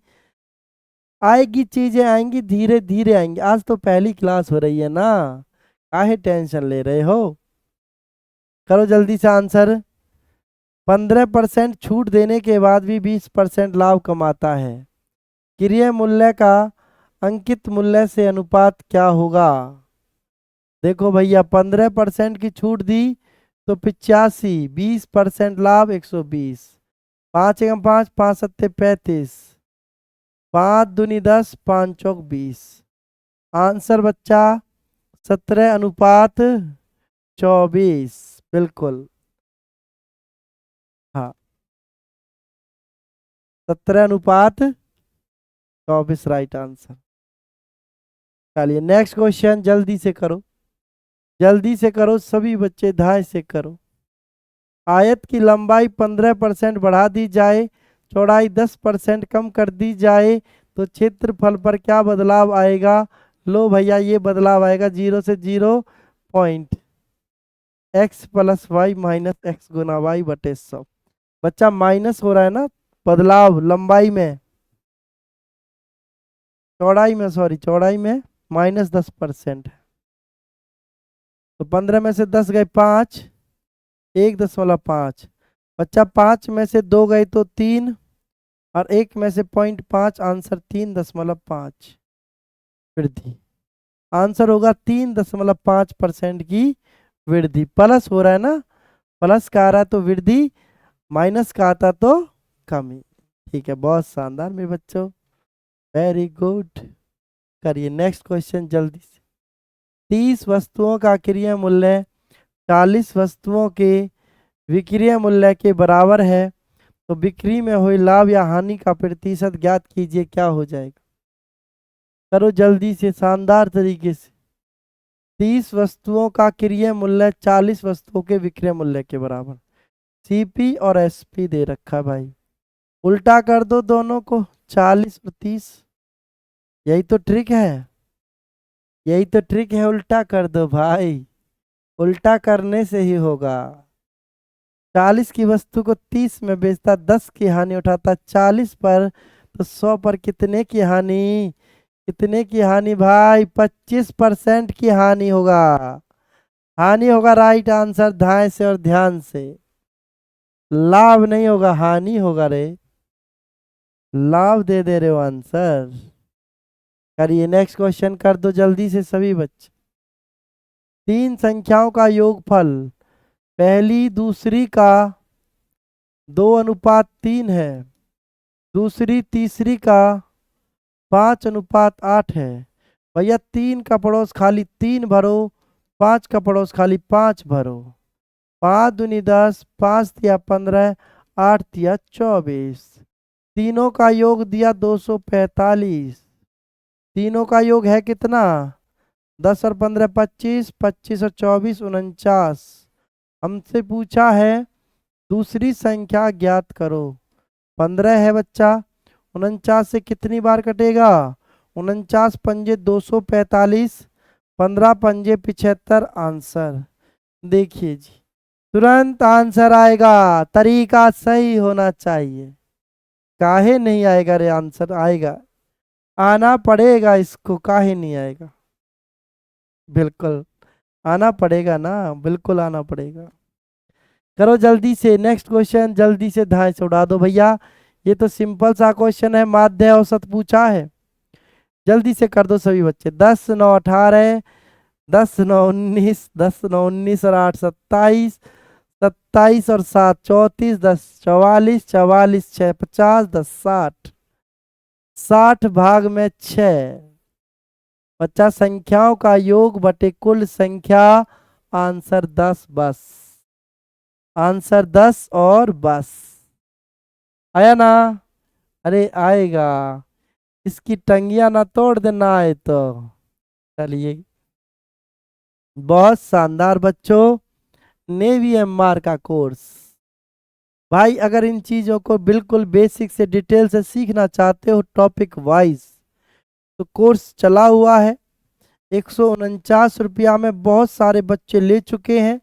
आएगी, चीजें आएंगी, धीरे धीरे आएंगी। आज तो पहली क्लास हो रही है ना, काहे टेंशन ले रहे हो। करो जल्दी से आंसर। 15% छूट देने के बाद भी 20% लाभ कमाता है। क्रय मूल्य का अंकित मूल्य से अनुपात क्या होगा? देखो भैया 15% की छूट दी तो 85, 20% लाभ 120। 5 एकम 5, 5×7 = 35, 5×2 = 10, 5×4 = 20। आंसर बच्चा 17:24। बिल्कुल, हाँ, 17:24 राइट आंसर। चलिए नेक्स्ट क्वेश्चन जल्दी से करो, जल्दी से करो सभी बच्चे, धाय से करो। आयत की लंबाई 15% बढ़ा दी जाए, चौड़ाई 10% कम कर दी जाए तो क्षेत्रफल पर क्या बदलाव आएगा? लो भैया ये बदलाव आएगा 0 से 0 पॉइंट x + y - x गुना y बटे 100। बच्चा माइनस हो रहा है ना बदलाव लंबाई में, चौड़ाई में, सॉरी चौड़ाई में -10% है। तो 15 में से 10 गए 5, 1.5। बच्चा 5 में से 2 गए तो 3 और 1 में से 0.5, आंसर 3.5 वृद्धि। आंसर होगा 3.5% की वृद्धि। प्लस हो रहा है ना, प्लस का आ रहा है तो वृद्धि, माइनस का आता तो कमी। ठीक है, बहुत शानदार मेरे बच्चों, वेरी गुड। करिए नेक्स्ट क्वेश्चन जल्दी से। 30 वस्तुओं का क्रय मूल्य 40 वस्तुओं के विक्रय मूल्य के बराबर है तो बिक्री में हुई लाभ या हानि का प्रतिशत ज्ञात कीजिए, क्या हो जाएगा? करो जल्दी से शानदार तरीके से। 30 वस्तुओं का क्रय मूल्य 40 वस्तुओं के विक्रय मूल्य के बराबर। सीपी और एसपी दे रखा भाई, उल्टा कर दो दोनों को, 40 और 30। यही तो ट्रिक है, यही तो ट्रिक है, उल्टा कर दो भाई, उल्टा करने से ही होगा। 40 की वस्तु को 30 में बेचता, 10 की हानि उठाता 40 पर, तो 100 पर कितने की हानि? कितने की हानि भाई? 25% की हानि होगा। हानि होगा राइट आंसर, धाय से और ध्यान से। लाभ नहीं होगा, हानि होगा रे। लाभ दे दे रहे हो आंसर। करिए नेक्स्ट क्वेश्चन कर दो जल्दी से सभी बच्चे। 3 संख्याओं का योगफल पहली दूसरी का 2:3 है। दूसरी तीसरी का 5:8 है। भैया 3 का पड़ोस खाली 3 भरो, 5 का पड़ोस खाली 5 भरो। 5 दूनी 10, 5 दिया 15, 8 दिया 24। तीनों का योग दिया 245। तीनों का योग है कितना? 10 और 15 25, 25 और 24 49। हमसे पूछा है दूसरी संख्या ज्ञात करो। 15 है बच्चा, 49 से कितनी बार कटेगा? 49 पंजे 245, 15 पंजे 75। आंसर देखिए जी, तुरंत आंसर आएगा। तरीका सही होना चाहिए। काहे नहीं आएगा रे? आंसर आएगा, आना पड़ेगा इसको, काहे नहीं आएगा? बिल्कुल आना पड़ेगा ना, बिल्कुल आना पड़ेगा। करो जल्दी से नेक्स्ट क्वेश्चन, जल्दी से धाए से उड़ा दो भैया। ये तो सिंपल सा क्वेश्चन है, माध्य औसत पूछा है। जल्दी से कर दो सभी बच्चे। 10 9 18, 10 9 19, 10 9 19 और 8 27, 27 और 7 34, 10 44, 44 6 50, 10 60, 60 भाग में 6। बच्चा संख्याओं का योग बटे कुल संख्या। आंसर 10 बस। आंसर 10 और बस। आया ना? अरे आएगा, इसकी टंगिया ना तोड़ देना आए तो। चलिए, बहुत शानदार बच्चों, नेवी एमआर का कोर्स। भाई अगर इन चीजों को बिल्कुल बेसिक से डिटेल से सीखना चाहते हो टॉपिक वाइज, तो कोर्स चला हुआ है। 149 रुपया में बहुत सारे बच्चे ले चुके हैं,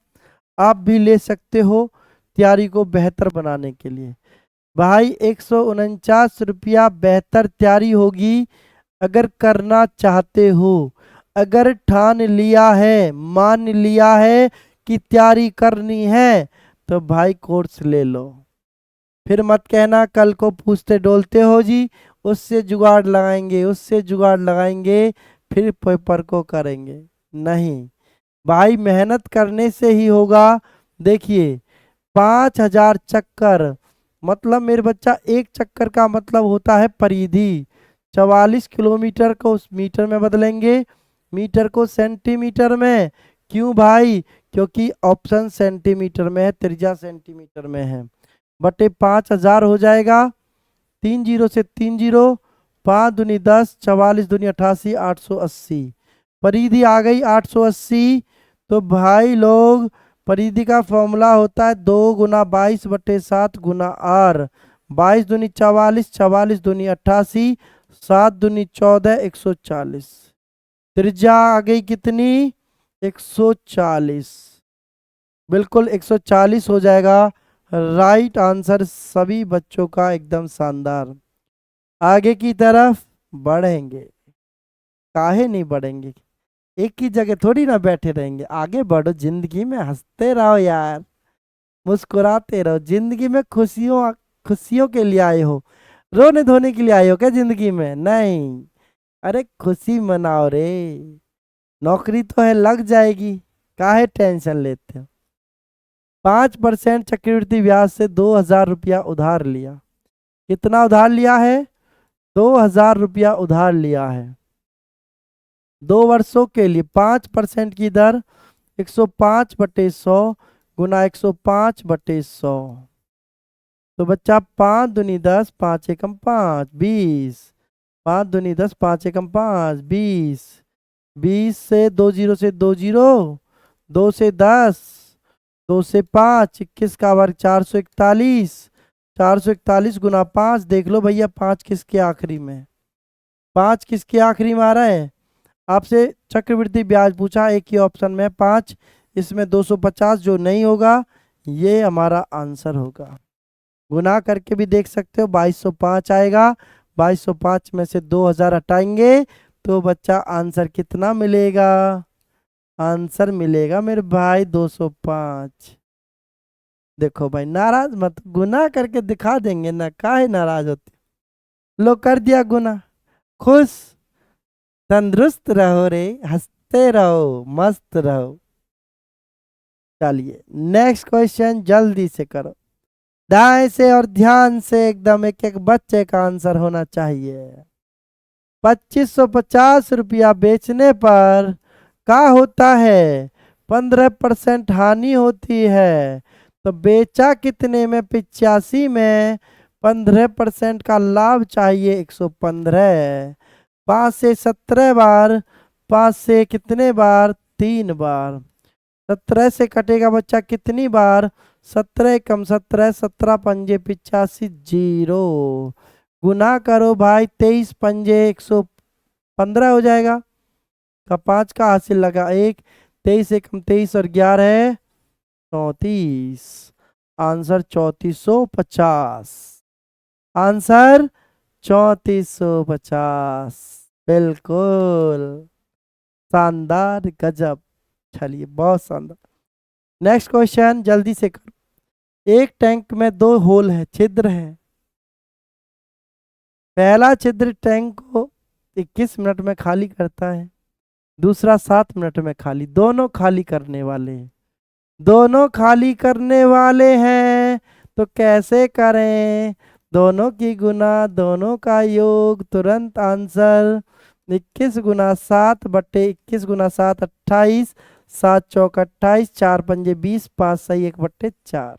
आप भी ले सकते हो तैयारी को बेहतर बनाने के लिए। भाई 149 रुपया बेहतर तैयारी होगी अगर करना चाहते हो। अगर ठान लिया है, मान लिया है कि तैयारी करनी है, तो भाई कोर्स ले लो। फिर मत कहना कल को पूछते डोलते हो जी, उससे जुगाड़ लगाएंगे, उससे जुगाड़ लगाएंगे, फिर पेपर को करेंगे। नहीं भाई, मेहनत करने से ही होगा। देखिए 5,000 चक्कर, मतलब मेरे बच्चा एक चक्कर का मतलब होता है परिधि। 44 किलोमीटर को उस मीटर में बदलेंगे, मीटर को सेंटीमीटर में। क्यों भाई? क्योंकि ऑप्शन सेंटीमीटर में है, त्रिज्या सेंटीमीटर में है। बटे 5,000 हो जाएगा। 3 जीरो से 3 जीरो, 5 दूनी 10, 44 दूनी 88, 880। परिधि आ गई 880। तो भाई लोग, परिधि का फॉर्मूला होता है 2 × 22/7 × R। 22 दूनी 44, 44 दूनी 88, 7 दूनी 14, 140। त्रिज्या आ गई कितनी? 140। बिल्कुल 140 हो जाएगा। राइट आंसर सभी बच्चों का एकदम शानदार। आगे की तरफ बढ़ेंगे। काहे नहीं बढ़ेंगे? एक ही जगह थोड़ी ना बैठे रहेंगे, आगे बढ़ो। जिंदगी में हंसते रहो यार, मुस्कुराते रहो। जिंदगी में खुशियों खुशियों के लिए आए हो, रोने धोने के लिए आए हो क्या जिंदगी में? नहीं, अरे खुशी मनाओ रे। नौकरी तो है, लग जाएगी, काहे टेंशन लेते हो? 5% चक्रवृद्धि ब्याज से 2,000 रुपया उधार लिया। कितना उधार लिया है? 2,000 रुपया उधार लिया है 2 वर्षों के लिए। 5% की दर 105/100 गुना 105/100। तो बच्चा 5 दूनी 10, 5 एकम 5, 20। 5 दूनी 10, 5 एकम 5, 20। 20 से 2 जीरो से 2 जीरो, 2 से 10, 2 से 5, 21 का वर्ग 441। 441 गुना 5, देख लो भैया 5 किसके आखिरी में? 5 किसके आखिरी में आ रहा है? आपसे चक्रवृद्धि ब्याज पूछा, एक ही ऑप्शन में 5, इसमें 250 जो नहीं होगा, ये हमारा आंसर होगा। गुना करके भी देख सकते हो, 2205 आएगा। 2205 में से 2,000 हटाएंगे तो बच्चा आंसर कितना मिलेगा? आंसर मिलेगा मेरे भाई 205। देखो भाई, नाराज मत, गुना करके दिखा देंगे ना, काहे नाराज होते? लो कर दिया गुना, खुश तंदुरुस्त रहो रे, हंसते रहो, मस्त रहो। चलिए नेक्स्ट क्वेश्चन जल्दी से करो। दाएं से और ध्यान से एकदम एक एक बच्चे का आंसर होना चाहिए। 2550 बेचने पर क्या होता है? 15% हानि होती है। तो बेचा कितने में? 85 में। 15% का लाभ चाहिए 115। 5 से 17 बार, 5 से कितने बार? 3 बार। 17 से कटेगा बच्चा कितनी बार? 17 कम 17, 17 पंजे 85, 0। गुना करो भाई, 23 पंजे 115 हो जाएगा। का 5 का हासिल लगा 1, 23 एकम 23 और 11 है 34। आंसर 3450। आंसर 3450। बिल्कुल शानदार, गजब। चलिए बहुत शानदार। नेक्स्ट क्वेश्चन जल्दी से करो। एक टैंक में 2 होल है, छिद्र है। पहला छिद्र टैंक को 21 मिनट में खाली करता है, दूसरा 7 मिनट में खाली। दोनों खाली करने वाले हैं, दोनों खाली करने वाले हैं। तो कैसे करें? दोनों की गुना, दोनों का योग। तुरंत आंसर 21 गुना 7 बट्टे 21 गुना 7 28, 7 चौक 28, 4 पंजे 20, 5 सही 1 बट्टे 4।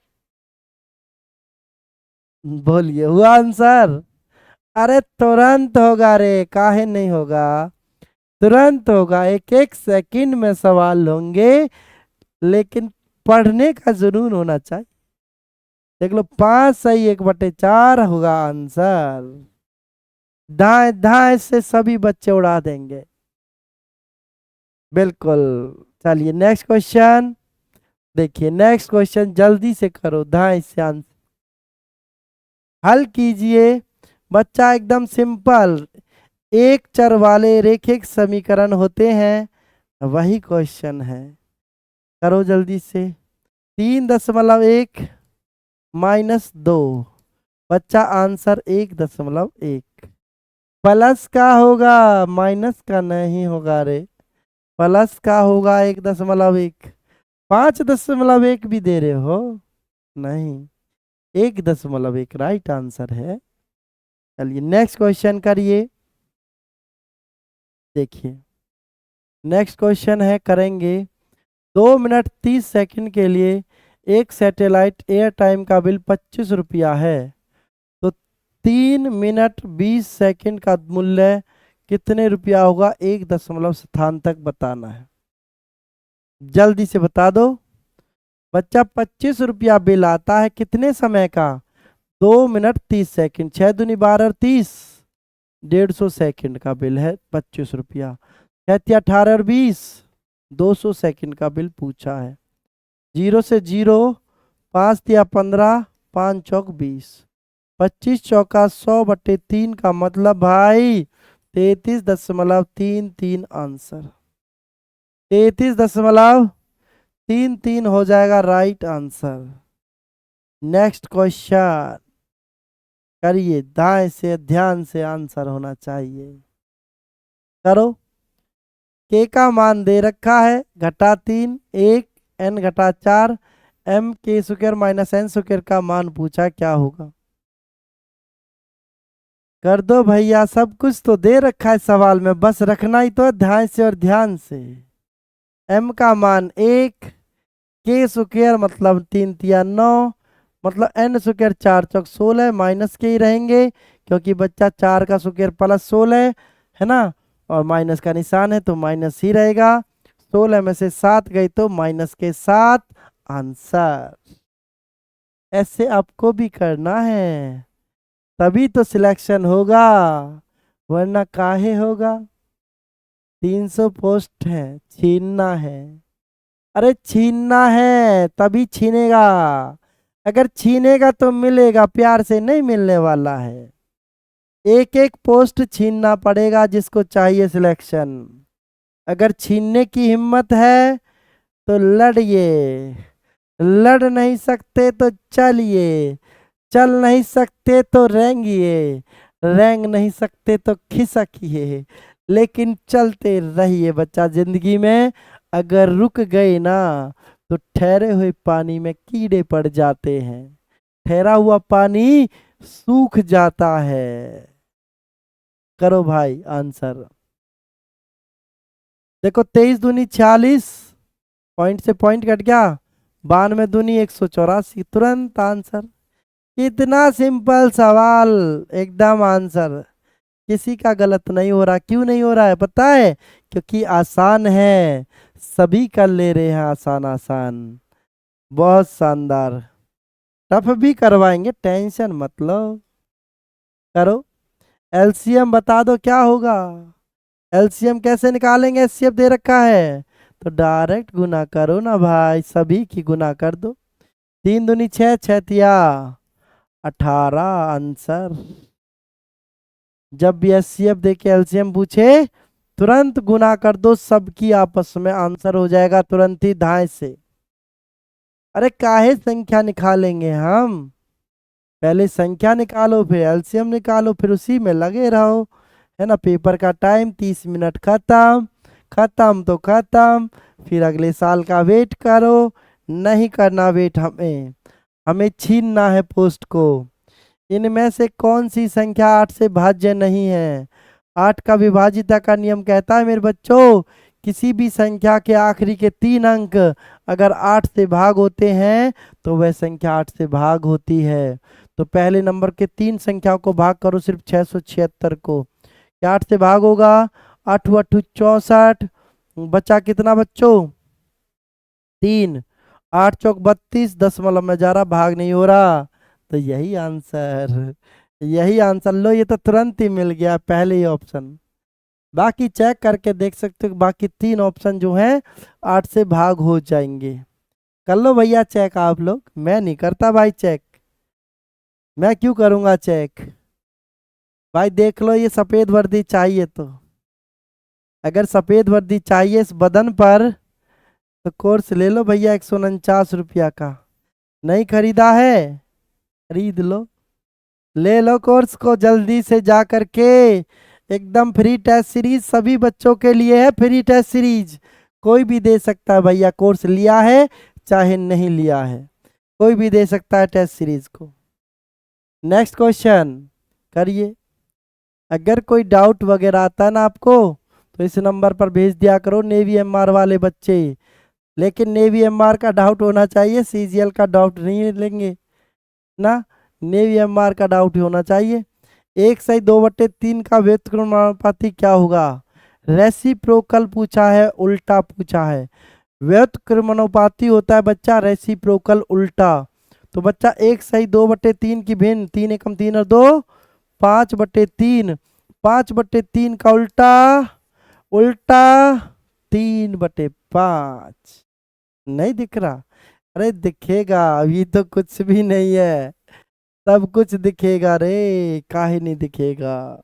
बोलिए हुआ आंसर? अरे तुरंत होगा रे, काहे नहीं होगा? तुरंत होगा, एक एक सेकंड में सवाल होंगे, लेकिन पढ़ने का जुनून होना चाहिए। देख लो 5 सही 1 बटे 4 होगा आंसर। दाएं दाएं से सभी बच्चे उड़ा देंगे। बिल्कुल। चलिए नेक्स्ट क्वेश्चन देखिए। नेक्स्ट क्वेश्चन जल्दी से करो, दाएं से आंसर हल कीजिए। बच्चा एकदम सिंपल, एक चर वाले रेखिक समीकरण होते हैं, वही क्वेश्चन है। करो जल्दी से। 3.1 माइनस 2। बच्चा आंसर 1.1। प्लस का होगा, माइनस का नहीं होगा रे। प्लस का होगा 1.1। 5.1 भी दे रहे हो? नहीं, 1.1 राइट आंसर है। चलिए नेक्स्ट क्वेश्चन करिए। देखिए नेक्स्ट क्वेश्चन है, करेंगे। 2 मिनट 30 सेकंड के लिए एक सैटेलाइट एयर टाइम का बिल 25 रुपया है, तो 3 मिनट 20 सेकंड का मूल्य कितने रुपया होगा? 1 स्थान तक बताना है। जल्दी से बता दो। बच्चा 25 रुपया बिल आता है कितने समय का? 2 मिनट 30 सेकंड। 6 दूनी 12 और 30, 150 सेकंड का बिल है 25 रुपया। 6 18 और 20, 200 सेकंड का बिल पूछा है। 0 से 0, 5 या 15, 5 चौक 20, 25 चौका 100 बटे 3 का मतलब भाई 33.33 आंसर। 33.33 हो जाएगा राइट आंसर। नेक्स्ट क्वेश्चन करिए, दाएं से ध्यान से आंसर होना चाहिए। करो। के का मान दे रखा है घटा 3, 1 n घटा 4 m के स्क्वायर माइनस n स्क्वायर का मान पूछा, क्या होगा? कर दो भैया, सब कुछ तो दे रखा है सवाल में, बस रखना ही तो है ध्यान से और ध्यान से। m का मान 1, के स्क्वायर मतलब 3 तिया 9, मतलब n स्क्वायर 4 चौक 16, माइनस के ही रहेंगे क्योंकि बच्चा 4 का स्क्वायर प्लस 16 है ना, और माइनस का निशान है तो माइनस ही रहेगा। 16 में से 7 गई तो माइनस के 7 आंसर। ऐसे आपको भी करना है, तभी तो सिलेक्शन होगा, वरना काहे होगा? 300 पोस्ट है, छीनना है। अरे छीनना है तभी छीनेगा, अगर छीनेगा तो मिलेगा, प्यार से नहीं मिलने वाला है। एक एक पोस्ट छीनना पड़ेगा जिसको चाहिए सिलेक्शन। अगर छीनने की हिम्मत है तो लड़िए, लड़ नहीं सकते तो चलिए, चल नहीं सकते तो रेंगिए, रेंग नहीं सकते तो खिसकिए, लेकिन चलते रहिए बच्चा। जिंदगी में अगर रुक गए ना तो ठहरे हुए पानी में कीड़े पड़ जाते हैं। ठहरा हुआ पानी सूख जाता है। करो भाई आंसर। देखो 23 दूनी 46, पॉइंट से पॉइंट कट गया। 92 दूनी 184, तुरंत आंसर। कितना सिंपल सवाल, एकदम आंसर। किसी का गलत नहीं हो रहा। क्यों नहीं हो रहा है पता है? क्योंकि आसान है, सभी कर ले रहे हैं आसान आसान। बहुत शानदार। टफ भी करवाएंगे, टेंशन मत लो। करो। एलसीएम बता दो क्या होगा। एलसीएम कैसे निकालेंगे? एचसीएफ दे रखा है तो डायरेक्ट गुना करो ना भाई, सभी की गुना कर दो। 3 दूनी 6, 6 तिया 18 आंसर। जब भी एचसीएफ दे के एलसीएम पूछे तुरंत गुना कर दो, सबकी आपस में आंसर हो जाएगा तुरंत ही धाए से। अरे काहे संख्या निकालेंगे हम? पहले संख्या निकालो फिर एलसीएम निकालो, फिर उसी में लगे रहो, है ना। पेपर का टाइम 30 मिनट खत्म। खत्म तो खत्म, फिर अगले साल का वेट करो। नहीं करना वेट, हमें हमें छीनना है पोस्ट को। इनमें से कौन सी संख्या 8 से भाज्य नहीं है? 8 का विभाजिता का नियम कहता है मेरे बच्चों, किसी भी संख्या के आखिरी के 3 अंक अगर 8 से भाग होते हैं तो वह संख्या 8 से भाग होती है। तो पहले नंबर के 3 संख्याओं को भाग करो, सिर्फ 676 को। क्या 8 से भाग होगा? 8 8 64, बचा कितना बच्चों? 3। 8 चौक 32, दशमलव में जा रहा, भाग नहीं हो रहा। तो यही आंसर, यही आंसर। लो ये तो तुरंत ही मिल गया, पहले ही ऑप्शन। बाकी चेक करके देख सकते हो, बाकी 3 ऑप्शन जो हैं 8 से भाग हो जाएंगे। कर लो भैया चेक आप लोग, मैं नहीं करता भाई चेक। मैं क्यों करूंगा चेक? भाई देख लो, ये सफेद वर्दी चाहिए तो, अगर सफेद वर्दी चाहिए इस बदन पर तो कोर्स ले लो भैया 149 रुपया का। नहीं खरीदा है? खरीद लो, ले लो कोर्स को जल्दी से जा करके। एकदम फ्री टेस्ट सीरीज सभी बच्चों के लिए है, फ्री टेस्ट सीरीज। कोई भी दे सकता है भैया, कोर्स लिया है चाहे नहीं लिया है, कोई भी दे सकता है टेस्ट सीरीज को। नेक्स्ट क्वेश्चन करिए। अगर कोई डाउट वगैरह आता है ना आपको तो इस नंबर पर भेज दिया करो, नेवी एमआर वाले बच्चे। लेकिन नेवी एमआर का डाउट होना चाहिए, सीजीएल का डाउट नहीं लेंगे ना। नेवी एमआर का डाउट होना चाहिए। 1/2/3 का व्युत्क्रमानुपाती क्या होगा? रेसिप्रोकल पूछा है, उल्टा पूछा है। व्युत्क्रमानुपाती होता है बच्चा रेसिप्रोकल उल्टा। तो बच्चा 1/2/3 की भिन्न, 3 एकम 3 और 2 5/3। 5/3 का उल्टा, उल्टा 3/5। नहीं दिख रहा? अरे दिखेगा, अभी तो कुछ भी नहीं है, सब कुछ दिखेगा रे, काहे नहीं दिखेगा।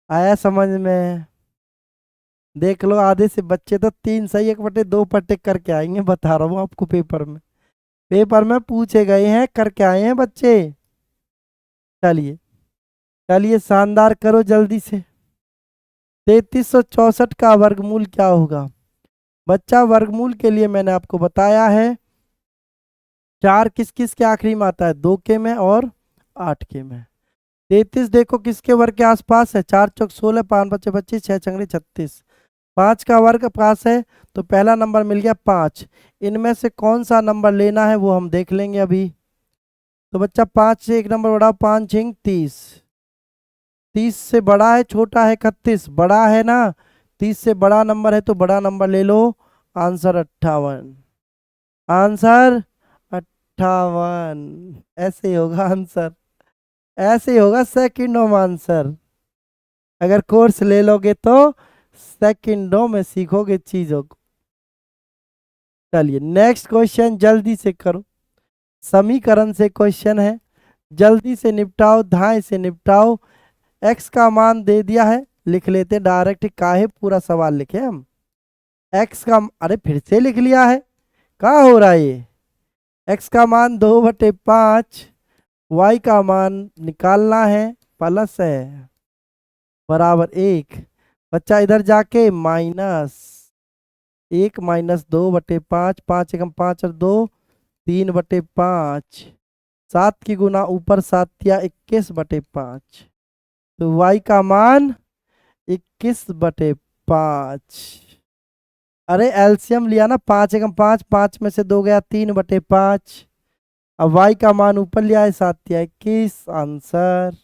आया समझ में? देख लो, आधे से बच्चे तो 3 सही 1/2 पर टिक करके आएंगे, बता रहा हूँ आपको। पेपर में, पेपर में पूछे गए हैं, करके आए हैं बच्चे। चलिए चलिए शानदार, करो जल्दी से। 3364 का वर्गमूल क्या होगा? बच्चा वर्गमूल के लिए मैंने आपको बताया है, 4 किस किस के आखिरी में आता है? 2 के में और 8 के में। 33 देखो किसके वर्ग के आसपास है? 4 चौक 16, 5 बचे 25, 6 चंगड़ी 36। 5 का वर्ग पास है तो पहला नंबर मिल गया 5। इनमें से कौन सा नंबर लेना है वो हम देख लेंगे अभी। तो बच्चा 5 से एक नंबर बढ़ाओ, 5 छिंग 30। 30 से बड़ा है छोटा है? 31 बड़ा है ना, 30 से बड़ा नंबर है तो बड़ा नंबर ले लो। आंसर 58। आंसर 58। ऐसे ही होगा आंसर, ऐसे ही होगा सेकंडों में आंसर। अगर कोर्स ले लोगे तो सेकंडों में सीखोगे चीजों को। चलिए नेक्स्ट क्वेश्चन जल्दी से करो। समीकरण से क्वेश्चन है, जल्दी से निपटाओ, धाए से निपटाओ। एक्स का मान दे दिया है, लिख लेते डायरेक्ट, काहे पूरा सवाल लिखे हम। एक्स का, अरे फिर से लिख लिया है, क्या हो रहा है ये। एक्स का मान 2/5, वाई का मान निकालना है, प्लस है बराबर 1। बच्चा इधर जाके माइनस 1 - 2/5, 5 एकम 5 और 2 3/5। 7 की गुना ऊपर 7 या 21/5, तो y का मान 21/5। अरे एलसीएम लिया ना, 5 एकम 5, 5 में से 2 गया 3/5। अब y का मान ऊपर लिया है 7 या 21, आंसर।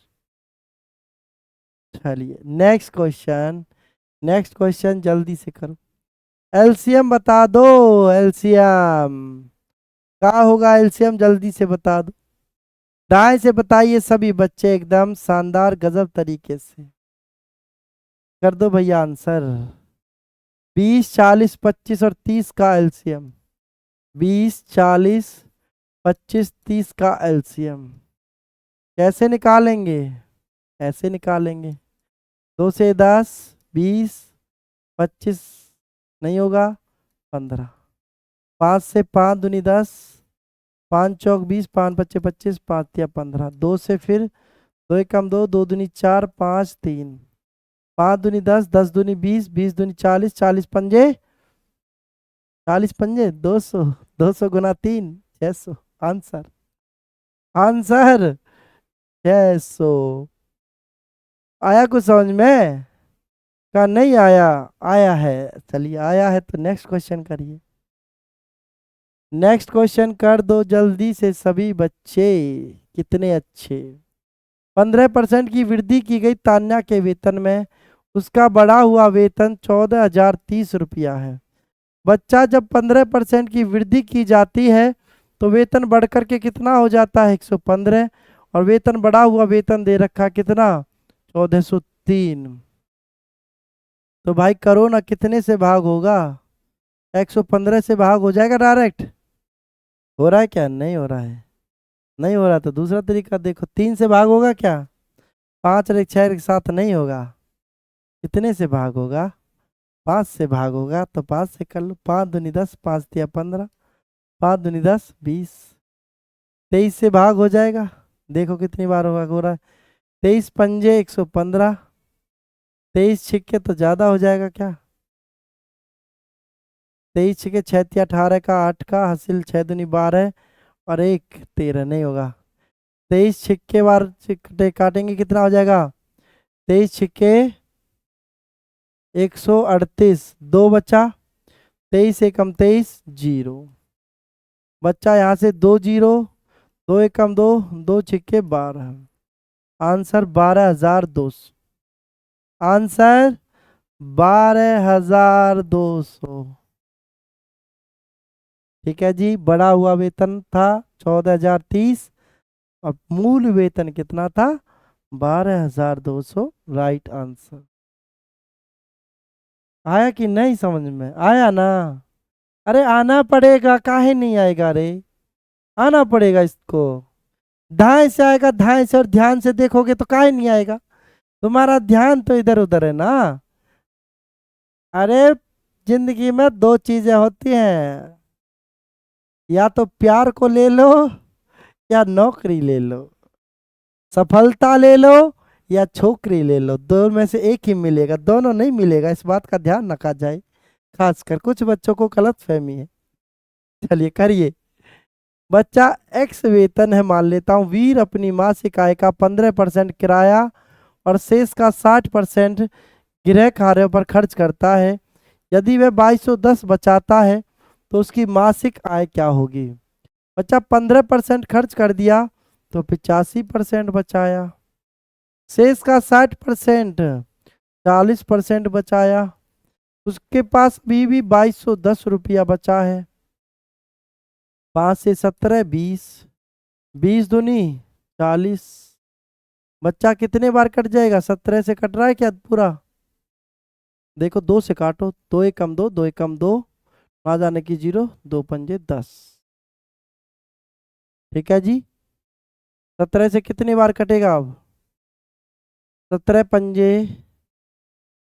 चलिए नेक्स्ट क्वेश्चन, नेक्स्ट क्वेश्चन जल्दी से करो। एलसीएम बता दो, एलसीएम क्या होगा, एलसीएम जल्दी से बता दो। दाएं से बताइए सभी बच्चे, एकदम शानदार गजब तरीके से कर दो भैया आंसर। 20, 40, 25 और 30 का एलसीएम, 20, 40, 25, 30 का एलसीएम कैसे निकालेंगे? ऐसे निकालेंगे, 2 से 10, 20, 25 नहीं होगा, 15, 5 से 5 दूनी 10, 5 चौक 20, 5 पच्चे 25, 5 या 15, 2 से फिर 2 एकम 2, 2 दूनी 4, 5 3, 5 दूनी 10, 10 दूनी 20, 20 दूनी 40, 40 पंजे 40 पंजे 200, 200 गुना 3 600, आंसर, आंसर 600। आया कुछ समझ में? का नहीं आया? आया है, चलिए आया है तो नेक्स्ट क्वेश्चन करिए। नेक्स्ट क्वेश्चन कर दो जल्दी से सभी बच्चे, कितने अच्छे। 15% की वृद्धि की गई तान्या के वेतन में, उसका बढ़ा हुआ वेतन 14,030 रुपया है। बच्चा जब 15% की वृद्धि की जाती है तो वेतन बढ़कर के कितना हो जाता है? 115, और वेतन बढ़ा हुआ वेतन दे रखा कितना? 1403। तो भाई करो ना, कितने से भाग होगा? 115 से भाग हो जाएगा डायरेक्ट? हो रहा है क्या? नहीं हो रहा है, नहीं हो रहा तो दूसरा तरीका देखो, 3 से भाग होगा क्या? 5 और 1 6 के साथ नहीं होगा, कितने से भाग होगा? 5 से भाग होगा, तो 5 से कर लो, 5 दूनी 10, 5 तिया 15, 5 दूनी 10 20, 23 से भाग हो जाएगा, देखो कितनी बार होगा, हो रहा है 23 पंजे 115, 23 छिक्के तो ज्यादा हो जाएगा क्या? 23 छिक्के 6 तिया 18 का 8 का हासिल 6 दूनी 12 और 1 13, नहीं होगा। 23 छिक्के बार छिक्के काटेंगे कितना हो जाएगा? 23 छिक्के 138, 2 बचा, 23 एकम 23 जीरो बच्चा, यहाँ से 2 जीरो, 2 एकम 2, 2 छिक्के 12, आंसर 12,200, आंसर 12,200। ठीक है जी, बढ़ा हुआ वेतन था 14,030, और मूल वेतन कितना था? 12,200, राइट आंसर। आया कि नहीं समझ में? आया ना? अरे आना पड़ेगा, काहे नहीं आएगा रे? आना पड़ेगा इसको, ढाई से आएगा, ढाई से, और ध्यान से देखोगे तो काहे नहीं आएगा? तुम्हारा ध्यान तो इधर उधर है ना। अरे जिंदगी में दो चीजें होती हैं, या तो प्यार को ले लो या नौकरी ले लो, सफलता ले लो या छोकरी ले लो, दो में से एक ही मिलेगा, दोनों नहीं मिलेगा, इस बात का ध्यान रखा जाए, खासकर कुछ बच्चों को गलत फहमी है। चलिए करिए। बच्चा एक्स वेतन है, मान लेता हूँ, वीर अपनी मासिक आय का 15% किराया और शेष का 60% गृह कार्यों पर खर्च करता है। यदि वह 2210 बचाता है तो उसकी मासिक आय क्या होगी? बच्चा 15% खर्च कर दिया तो 85% बचाया, शेष का 60%, 40% बचाया, उसके पास भी 2210 रुपया बचा है। 5 से 17 20, 20 दूनी 40, बच्चा कितने बार कट जाएगा? 17 से कट रहा है क्या पूरा? देखो 2 से काटो, 2 एकम 2, 2 एकम 2, आ जाने की 0, 2 पंजे 10। ठीक है जी, 17 से कितनी बार कटेगा अब? 17 पंजे,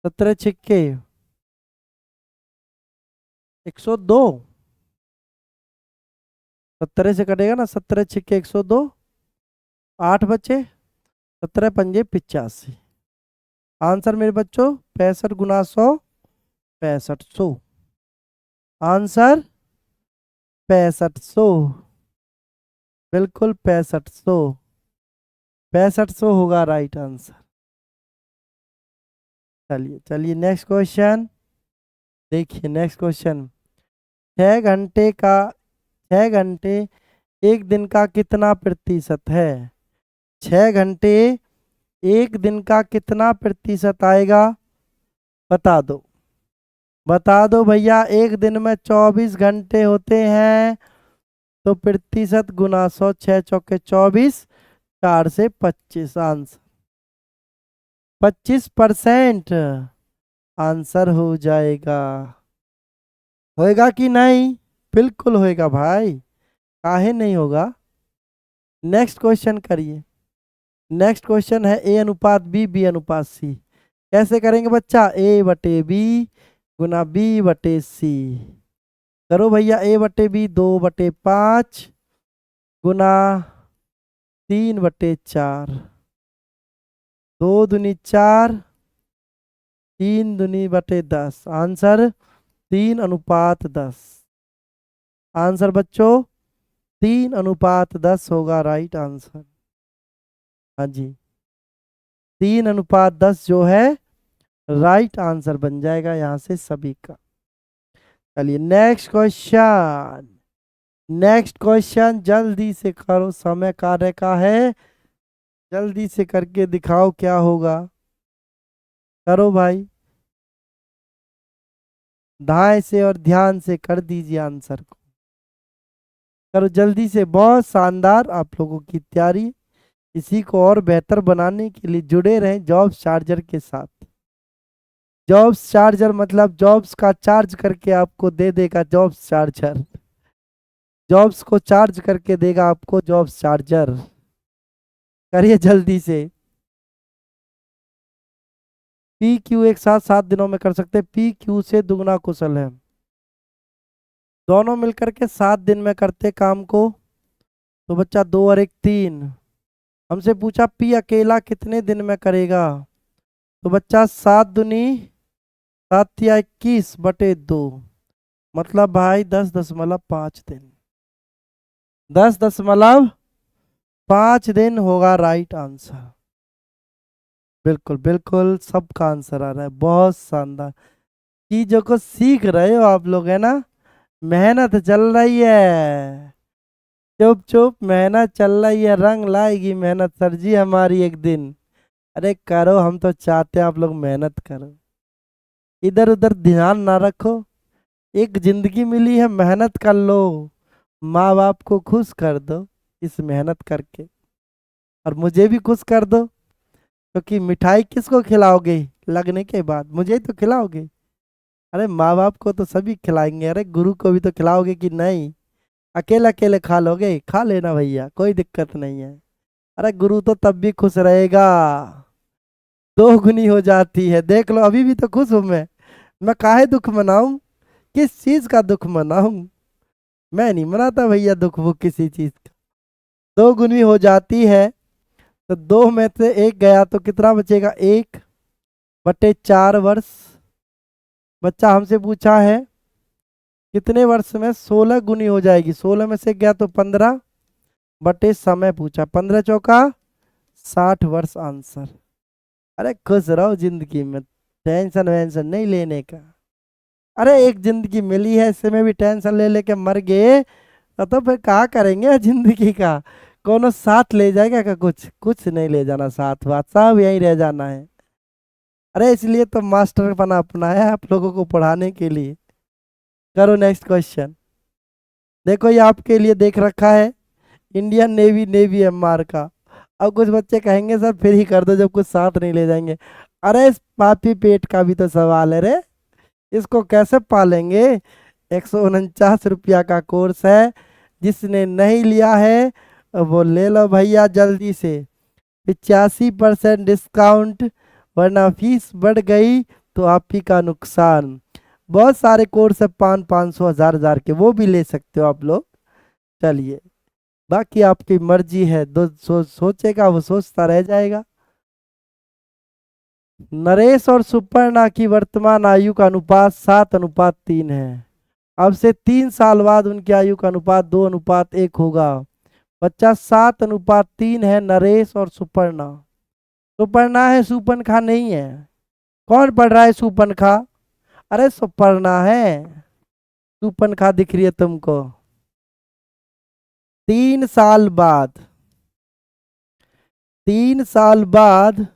17 छिक्के 102, 17 से कटेगा ना, 17 छिक्के 102, 8 बचे, 17 पंजे 85, आंसर मेरे बच्चों 65 गुना 100, 6500, आंसर 6500। बिल्कुल 6500, 6500 होगा राइट आंसर। चलिए चलिए नेक्स्ट क्वेश्चन देखिए। नेक्स्ट क्वेश्चन, 6 घंटे का 6 घंटे एक दिन का कितना प्रतिशत है? 6 घंटे एक दिन का कितना प्रतिशत आएगा? बता दो, बता दो भैया। एक दिन में 24 घंटे होते हैं, तो प्रतिशत गुना 100, 6 चौके 24, 4 से 25, आंसर 25% आंसर हो जाएगा। होएगा कि नहीं? बिल्कुल होएगा भाई, काहे नहीं होगा। नेक्स्ट क्वेश्चन करिए। नेक्स्ट क्वेश्चन है ए अनुपात बी, बी अनुपात सी। कैसे करेंगे बच्चा? ए बटे बी गुना बी बटे सी। करो भैया, ए बटे बी 2/5 गुना 3/4, 2 दूनी 4, 3 दूनी/10, आंसर 3:10। आंसर बच्चों 3:10 होगा राइट आंसर। हाँ जी, 3:10 जो है राइट आंसर बन जाएगा यहाँ से सभी का। चलिए नेक्स्ट क्वेश्चन। नेक्स्ट क्वेश्चन जल्दी से करो, समय कार्य का है, जल्दी से करके दिखाओ क्या होगा। करो भाई, धाय से और ध्यान से कर दीजिए आंसर को। करो जल्दी से, बहुत शानदार आप लोगों की तैयारी। इसी को और बेहतर बनाने के लिए जुड़े रहें जॉब्स चार्जर के साथ। जॉब्स चार्जर मतलब जॉब्स का चार्ज करके आपको दे देगा जॉब्स चार्जर, जॉब्स को चार्ज करके देगा आपको जॉब्स चार्जर। करिए जल्दी से। पी क्यू एक साथ 7 दिनों में कर सकते हैं, पी क्यू से दुगना कुशल है। दोनों मिलकर के 7 दिन में करते काम को, तो बच्चा 2 और 1 3। हमसे पूछा पी अकेला कितने दिन में करेगा, तो बच्चा 7 दूनी 7 या 21/2, मतलब भाई 10.5 दिन। 10.5 दिन होगा राइट आंसर। बिल्कुल बिल्कुल सबका आंसर आ रहा है, बहुत शानदार। चीजों को सीख रहे हो आप लोग, है ना? मेहनत चल रही है, चुप चुप मेहनत चल रही है, रंग लाएगी मेहनत सर जी हमारी एक दिन। अरे करो, हम तो चाहते हैं आप लोग मेहनत करो, इधर उधर ध्यान ना रखो। एक जिंदगी मिली है, मेहनत कर लो, माँ बाप को खुश कर दो इस मेहनत करके, और मुझे भी खुश कर दो, क्योंकि मिठाई किसको खिलाओगे? लगने के बाद मुझे ही तो खिलाओगे। अरे माँ बाप को तो सभी खिलाएंगे, अरे गुरु को भी तो खिलाओगे कि नहीं? अकेले अकेले खा लोगे? खा लेना भैया, कोई दिक्कत नहीं है। अरे गुरु तो तब भी खुश रहेगा, 2 गुनी हो जाती है। देख लो अभी भी तो खुश हूं मैं काहे दुख मनाऊं? किस चीज का दुख मनाऊं? मैं नहीं मनाता भैया दुख वो किसी चीज का। 2 गुनी हो जाती है, तो 2 में से 1 गया तो कितना बचेगा? 1/4 वर्ष। बच्चा हमसे पूछा है कितने वर्ष में 16 गुनी हो जाएगी, 16 में से 1 गया तो 15/समय पूछा, 15 चौका 60 वर्ष आंसर। अरे खुश रहो जिंदगी में, टेंशन वेंशन नहीं लेने का। अरे एक जिंदगी मिली है, इसमें भी टेंशन ले लेके मर गए तो फिर क्या करेंगे जिंदगी का? कोनो साथ ले जाएगा क्या? कुछ कुछ नहीं ले जाना साथ, बात सब यहीं रह जाना है। अरे इसलिए तो मास्टर बना अपनाया है आप लोगों को पढ़ाने के लिए। करो नेक्स्ट क्वेश्चन। देखो ये आपके लिए देख रखा है, इंडियन नेवी, नेवी एमआर का। अब कुछ बच्चे कहेंगे सर फिर ही कर दो जब कुछ साथ नहीं ले जाएंगे। अरे इस पापी पेट का भी तो सवाल है रे, इसको कैसे पालेंगे? 149 रुपया का कोर्स है, जिसने नहीं लिया है वो ले लो भैया जल्दी से, 85% डिस्काउंट, वरना फीस बढ़ गई तो आप ही का नुकसान। बहुत सारे कोर्स है, 500 1000 1000 के, वो भी ले सकते हो आप लोग। चलिए बाकी आपकी मर्जी है, सोचेगा वो सोचता रह जाएगा। नरेश और सुपर्णा की वर्तमान आयु का अनुपात 7:3 है। अब से 3 साल बाद उनकी आयु का अनुपात 2:1 होगा। बच्चा 7:3 है नरेश और सुपर्णा। सुपर्णा है, सुपनखा नहीं है। कौन पढ़ रहा है सुपनखा? अरे सुपर्णा है, सुपनखा दिख रही है तुमको। 3 साल बाद, 3 साल बाद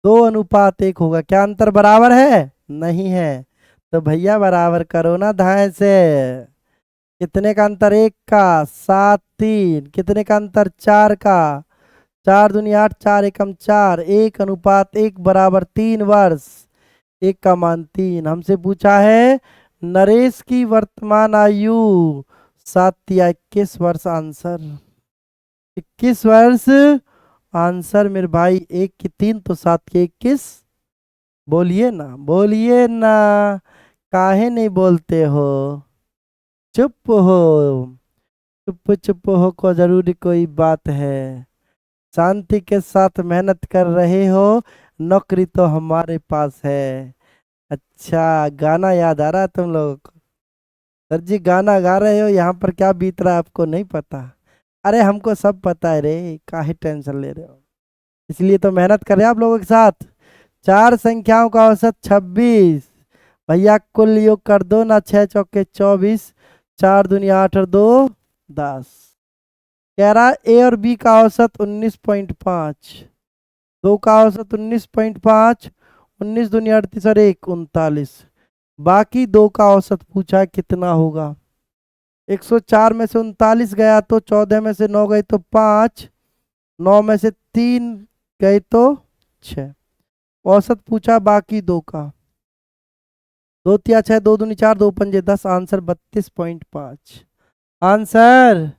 2:1 होगा। क्या अंतर बराबर है? नहीं है। तो भैया बराबर करो ना धाए से। कितने का अंतर? 1 का। 7, 3 कितने का अंतर? 4 का। 4 दूनी 8, 4 एकम 4, 1:1 बराबर 3 वर्ष। 1 का मान 3। हमसे पूछा है नरेश की वर्तमान आयु 7 या 21 वर्ष। आंसर 21 वर्ष। आंसर मेरे भाई, 1 की 3 तो 7 के 21। बोलिए ना, बोलिए ना, काहे नहीं बोलते हो? चुप हो, चुप चुप हो को जरूरी कोई बात है? शांति के साथ मेहनत कर रहे हो, नौकरी तो हमारे पास है। अच्छा, गाना याद आ रहा है तुम लोगों को? सर जी गाना गा रहे हो, यहाँ पर क्या बीत रहा है आपको नहीं पता? अरे हमको सब पता है रे, काहे टेंशन ले रहे हो? इसलिए तो मेहनत कर रहे हैं आप लोगों के साथ। 4 संख्याओं का औसत 26। भैया कुल योग कर दो ना, 6 चौके 24, 4 दूनी 8 और 2 10। कह रहा ए और बी का औसत 19.5, 2 का औसत 19.5, 19 दूनी 38 और 1 39। बाकी 2 का औसत पूछा है कितना होगा। 104 में से 39 गया तो 14 में से 9 गई तो 5, 9 में से 3 गए तो 6। औसत पूछा बाकी 2 का। 2 तिया 6, 2 दूनी 4, 2 पंजे 10। आंसर 32.5। आंसर,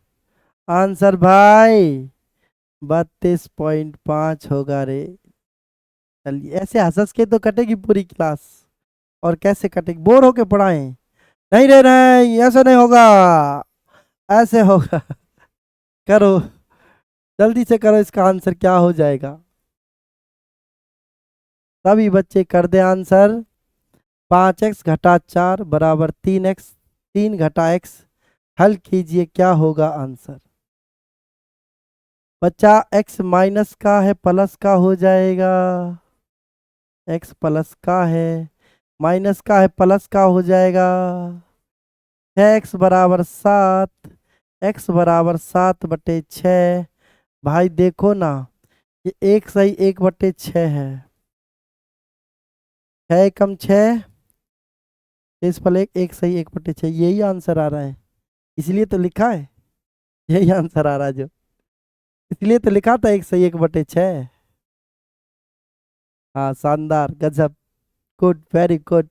आंसर भाई 32.5 होगा रे। चलिए, ऐसे हंस हंस के तो कटेगी पूरी क्लास। और कैसे कटेगी? बोर होके पढ़ाएं? नहीं रे, नहीं ऐसे नहीं होगा, ऐसे होगा। करो, जल्दी से करो, इसका आंसर क्या हो जाएगा? सभी बच्चे कर दे आंसर। 5x - 4 बराबर 3x, 3 - x। हल कीजिए, क्या होगा आंसर? बच्चा x माइनस का है प्लस का हो जाएगा। x प्लस का है, माइनस का है प्लस का हो जाएगा। 6x = 7। x = 7/6। भाई देखो ना, ये 1 सही 1/6 है। 6 एकम 6, इस फल 1 सही 1/6, यही आंसर आ रहा है। इसलिए तो लिखा है, यही आंसर आ रहा है जो, इसलिए तो लिखा था 1 सही 1/6। हाँ शानदार, गजब, गुड, वेरी गुड।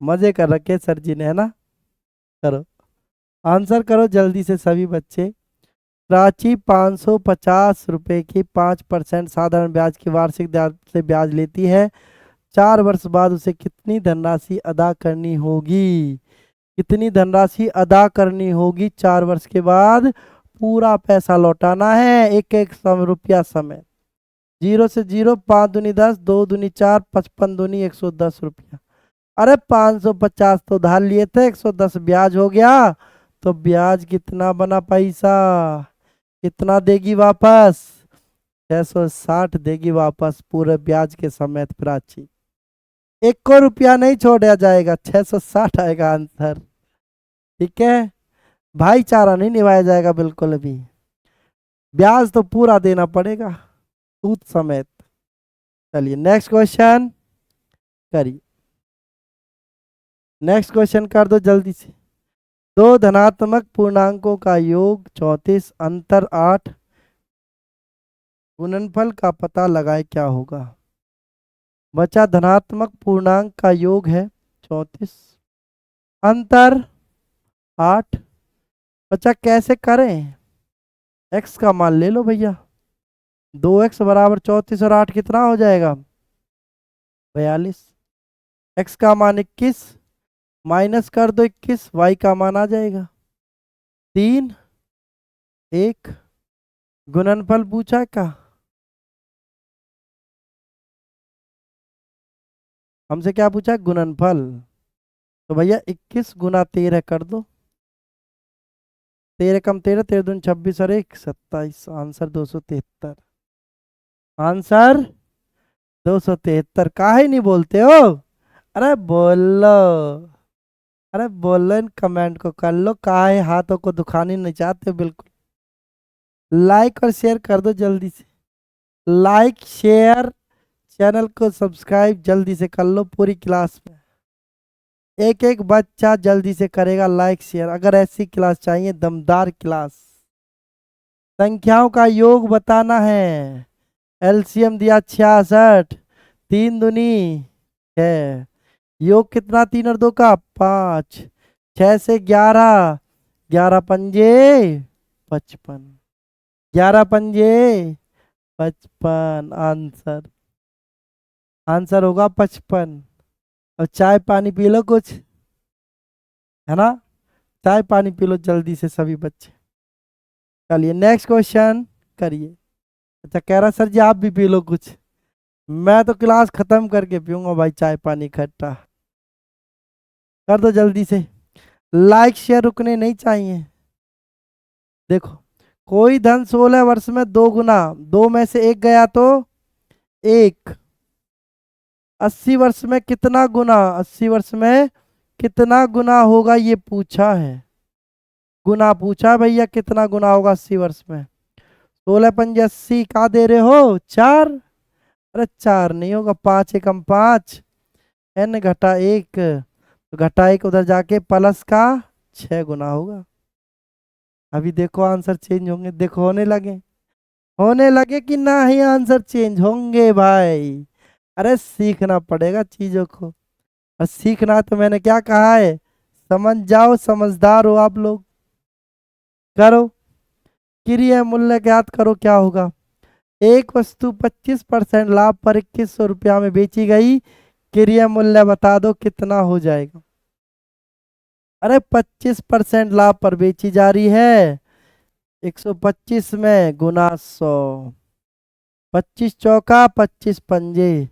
मजे कर रखे सर जी ने, है ना? करो, आंसर करो जल्दी से सभी बच्चे। प्राची 550 रुपए की 5% साधारण ब्याज की वार्षिक दर से ब्याज लेती है। 4 वर्ष बाद उसे कितनी धनराशि अदा करनी होगी? कितनी धनराशि अदा करनी होगी 4 वर्ष के बाद? पूरा पैसा लौटाना है, एक एक रुपया समय। 0 से 0, 5 दूनी 10, 2 दूनी 4, 55 दूनी 110 रुपया। अरे 550 तो उधार लिए थे, 110 ब्याज हो गया। तो ब्याज कितना बना पैसा? कितना देगी वापस? 660 देगी वापस पूरे ब्याज के समेत प्राची। 1 को रुपया नहीं छोड़ा जाएगा, 660 आएगा आंसर। ठीक है, भाईचारा नहीं निभाया जाएगा बिल्कुल भी। ब्याज तो पूरा देना पड़ेगा, सूद समेत। चलिए नेक्स्ट क्वेश्चन करिए। नेक्स्ट क्वेश्चन कर दो जल्दी से। दो धनात्मक पूर्णांकों का योग 34, अंतर 8, गुणनफल का पता लगाए, क्या होगा? बचा धनात्मक पूर्णांक का योग है 34, अंतर 8। बच्चा कैसे करें? x का मान ले लो भैया। 2x = 34 और 8 कितना हो जाएगा? 42। x का मान 21, माइनस कर दो 21, y का मान आ जाएगा 3, 1। गुणनफल पूछा क्या? हमसे क्या पूछा? गुणनफल। तो भैया 21 × 13 कर दो। 13 कम 13, 13 दूनी 26 और 1 27। आंसर 273। आंसर 273। काहे नहीं बोलते हो? अरे बोलो। अरे बोलो, इन कमेंट को कर लो, काहे हाथों को दुखाने नहीं चाहते हो बिल्कुल। लाइक और शेयर कर दो जल्दी से। लाइक शेयर, चैनल को सब्सक्राइब जल्दी से कर लो पूरी क्लास में। एक एक बच्चा जल्दी से करेगा लाइक शेयर, अगर ऐसी क्लास चाहिए दमदार क्लास। संख्याओं का योग बताना है। एलसीएम दिया 66, 3 दूनी 6। योग कितना? 3 और 2 का 5। 6 से 11, 11 पंजे 55, 11 पंजे 55। आंसर, आंसर होगा 55। अब चाय पानी पी लो कुछ, है ना? चाय पानी पी लो जल्दी से सभी बच्चे। चलिए नेक्स्ट क्वेश्चन करिए। अच्छा, कह रहा सर जी आप भी पी लो कुछ। मैं तो क्लास खत्म करके पीऊंगा भाई चाय पानी खट्टा। कर दो जल्दी से। लाइक शेयर रुकने नहीं चाहिए। देखो, कोई धन 16 वर्ष में 2 गुना, 2 में से 1 गया तो 1। 80 वर्ष में कितना गुना, 80 वर्ष में कितना गुना होगा ये पूछा है। गुना पूछा है भैया, कितना गुना होगा 80 वर्ष में। 16 पंजे 80, का दे रहे हो 4। अरे 4 नहीं होगा, 5 एकम 5, n घटा 1, तो घटा 1 उधर जाके प्लस का 6 गुना होगा। अभी देखो आंसर चेंज होंगे, देखो होने लगे। होने लगे कि ना ही आंसर चेंज होंगे भाई। अरे सीखना पड़ेगा चीजों को, और सीखना तो मैंने क्या कहा है, समझ जाओ, समझदार हो आप लोग। करो, क्रिया मूल्य ज्ञात करो क्या होगा। एक वस्तु 25% लाभ पर 2100 रुपया में बेची गई, क्रिया मूल्य बता दो कितना हो जाएगा। अरे 25% लाभ पर बेची जा रही है, 125 में गुना 100। 25 चौका 25 पंजे,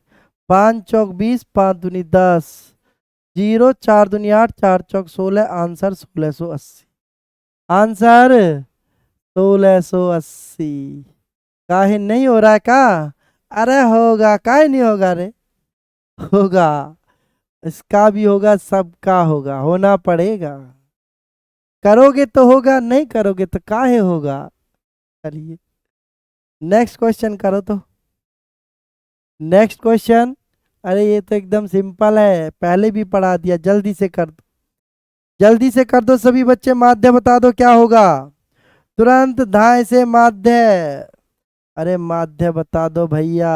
5 चौक 20, 5 दूनी 10, 0 4 दूनी 8, 4 चौक 16। आंसर 1680। आंसर 1680। काहे नहीं हो रहा है का? अरे होगा, काहे नहीं होगा रे? होगा, इसका भी होगा, सबका होगा, होना पड़ेगा। करोगे तो होगा, नहीं करोगे तो काहे होगा। चलिए नेक्स्ट क्वेश्चन करो तो। नेक्स्ट क्वेश्चन, अरे ये तो एकदम सिंपल है, पहले भी पढ़ा दिया, जल्दी से कर दो। जल्दी से कर दो सभी बच्चे, माध्य बता दो क्या होगा। तुरंत धाए से माध्य। अरे माध्य बता दो भैया।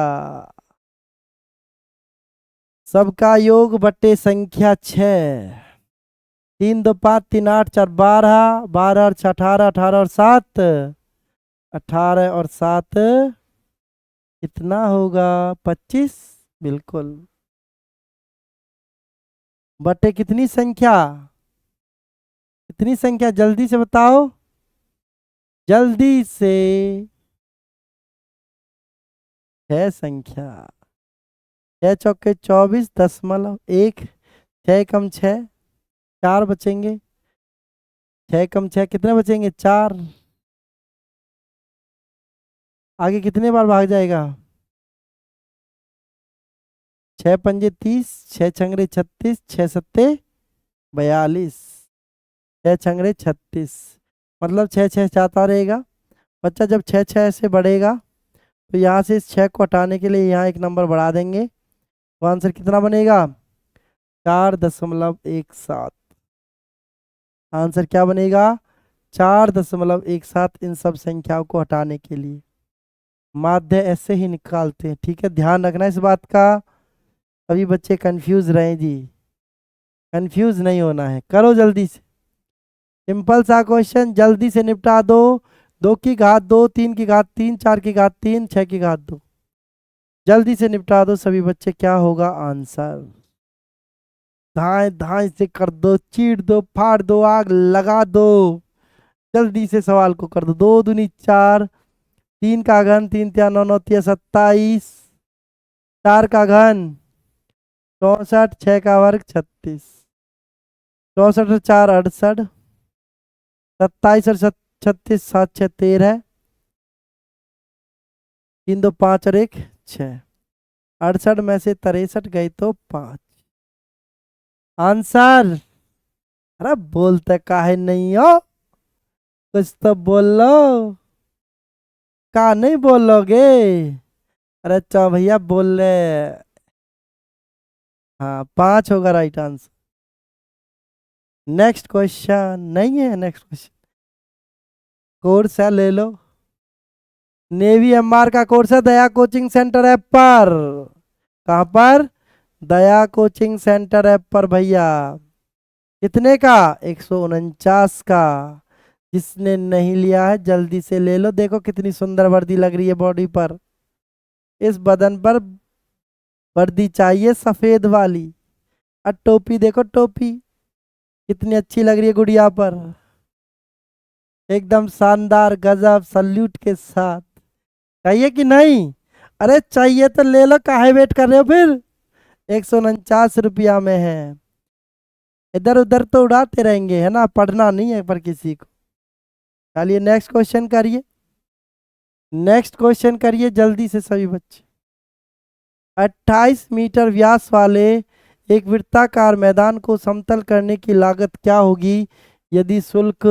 सबका योग बटे संख्या 6। 3 2 5 3 8 4 12, 12 और 6 18, 18 और 7 18 और 7 कितना होगा? 25। बिल्कुल। बटे कितनी संख्या? कितनी संख्या जल्दी से बताओ, जल्दी से। 6 संख्या। 6 चौके 24, 10.1। 6 कम 6, 4 बचेंगे। 6 कम 6 कितने बचेंगे? 4। आगे कितने बार भाग जाएगा? 6 पंजे 30, 6 छंगड़े 36, 6 सत्ते 42, 6 छंगड़े 36, मतलब 6 6 जाता रहेगा। बच्चा जब 6 6 से बढ़ेगा तो यहाँ से इस 6 को हटाने के लिए यहाँ एक नंबर बढ़ा देंगे, तो आंसर कितना बनेगा? 4.17। आंसर क्या बनेगा? 4.17। इन सब संख्याओं को हटाने के लिए माध्य ऐसे ही निकालते हैं, ठीक है, ध्यान रखना इस बात का। अभी बच्चे कंफ्यूज रहे जी, कंफ्यूज नहीं होना है। करो जल्दी से, सिंपल सा क्वेश्चन, जल्दी से निपटा दो। 2 की घात 2, 3 की घात 3, 4 की घात 3, 6 की घात 2। जल्दी से निपटा दो सभी बच्चे, क्या होगा आंसर? धाए धाए से कर दो, चीर दो, फाड़ दो, आग लगा दो। जल्दी से सवाल को कर दो। 2 दूनी 4, 3 का घन 3 3 9 9 3 27, 4 का घन 64, 6 का वर्ग 36, 64 और 4 68, 27 और 36, 7 6 13, 3 2 5 और 1 6। 68 में से 63 गई तो 5। आंसर। अरे बोलते काहे नहीं हो, कुछ तो बोल लो। का नहीं बोलोगे? अरे चलो भैया बोल ले। हाँ 5 होगा राइट आंसर। नेक्स्ट क्वेश्चन नहीं है, नेक्स्ट क्वेश्चन कोर्स है, ले लो। नेवी एमआर का कोर्स है दया कोचिंग सेंटर ऐप पर। कहाँ पर? दया कोचिंग सेंटर ऐप पर भैया। कितने का? 149 का। जिसने नहीं लिया है जल्दी से ले लो। देखो कितनी सुंदर वर्दी लग रही है बॉडी पर। इस बदन पर वर्दी चाहिए सफेद वाली। और टोपी देखो, टोपी कितनी अच्छी लग रही है गुड़िया पर। एकदम शानदार गजब सल्यूट के साथ। चाहिए कि नहीं? अरे चाहिए तो ले लो, काहे वेट कर रहे हो फिर? 149 रुपया में है। इधर उधर तो उड़ाते रहेंगे है ना, पढ़ना नहीं है पर किसी को। चलिए नेक्स्ट क्वेश्चन करिए, नेक्स्ट क्वेश्चन करिए जल्दी से सभी बच्चे। 28 मीटर व्यास वाले एक वृत्ताकार मैदान को समतल करने की लागत क्या होगी यदि शुल्क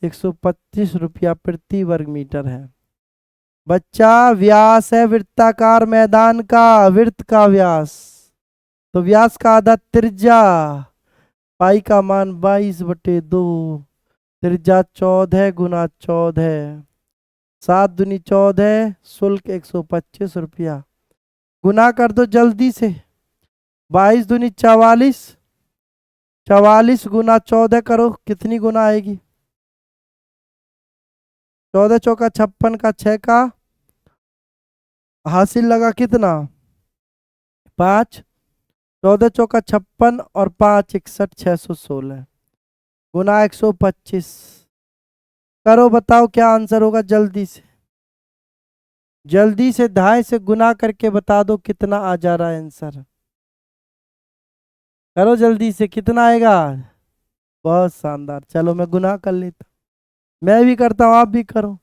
125 रुपया प्रति वर्ग मीटर है? बच्चा व्यास है वृत्ताकार मैदान का, वृत्त का व्यास, तो व्यास का आधा त्रिज्या, पाई का मान 22/2, त्रिज्या 14 गुना 14, 7 दूनी 14, शुल्क 125 रुपया। गुना कर दो जल्दी से। 22 दूनी 44, 44 गुना 14 करो, कितनी गुना आएगी? 14 चौका 56 का 6 का हासिल लगा कितना? 5। 14 चौका 56 और 5 61, 616 गुना 125 करो। बताओ क्या आंसर होगा? जल्दी से, जल्दी से 2.5 से गुना करके बता दो कितना आ जा रहा है आंसर। करो जल्दी से, कितना आएगा? बहुत शानदार। चलो मैं गुना कर लेता, मैं भी करता हूँ, आप भी करो।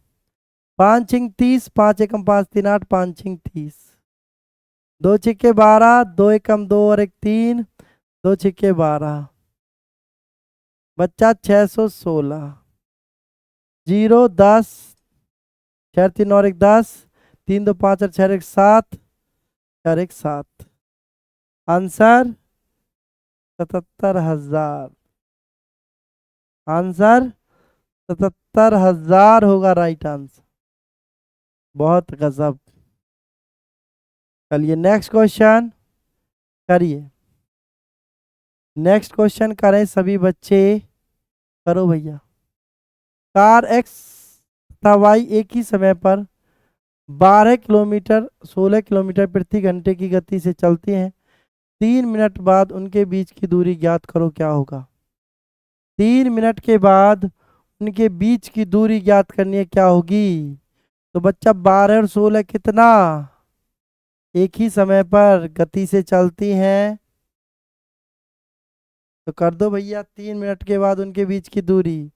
5 छिंग 30, 5 एकम 5 3 8, 5 छिंग 30, 2 छिक्के 12, 2 एकम 2 और 1 3, 2 छिक्के 12, बच्चा 616, 0 10, 4 3 और 1 10, 3 2 5 और 6 1 7, 4 1 7। आंसर 77,000। आंसर 77,000 होगा राइट आंसर। बहुत गजब। चलिए नेक्स्ट क्वेश्चन करिए, नेक्स्ट क्वेश्चन करें सभी बच्चे। करो भैया। कार एक्स तथा वाई एक ही समय पर 12 किलोमीटर 16 किलोमीटर प्रति घंटे की गति से चलती हैं। 3 मिनट बाद उनके बीच की दूरी ज्ञात करो, क्या होगा? 3 मिनट के बाद उनके बीच की दूरी ज्ञात करनी है, क्या होगी? तो बच्चा 12 और 16 कितना एक ही समय पर गति से चलती हैं, तो कर दो भैया। 3 मिनट के बाद उनके बीच की दूरी।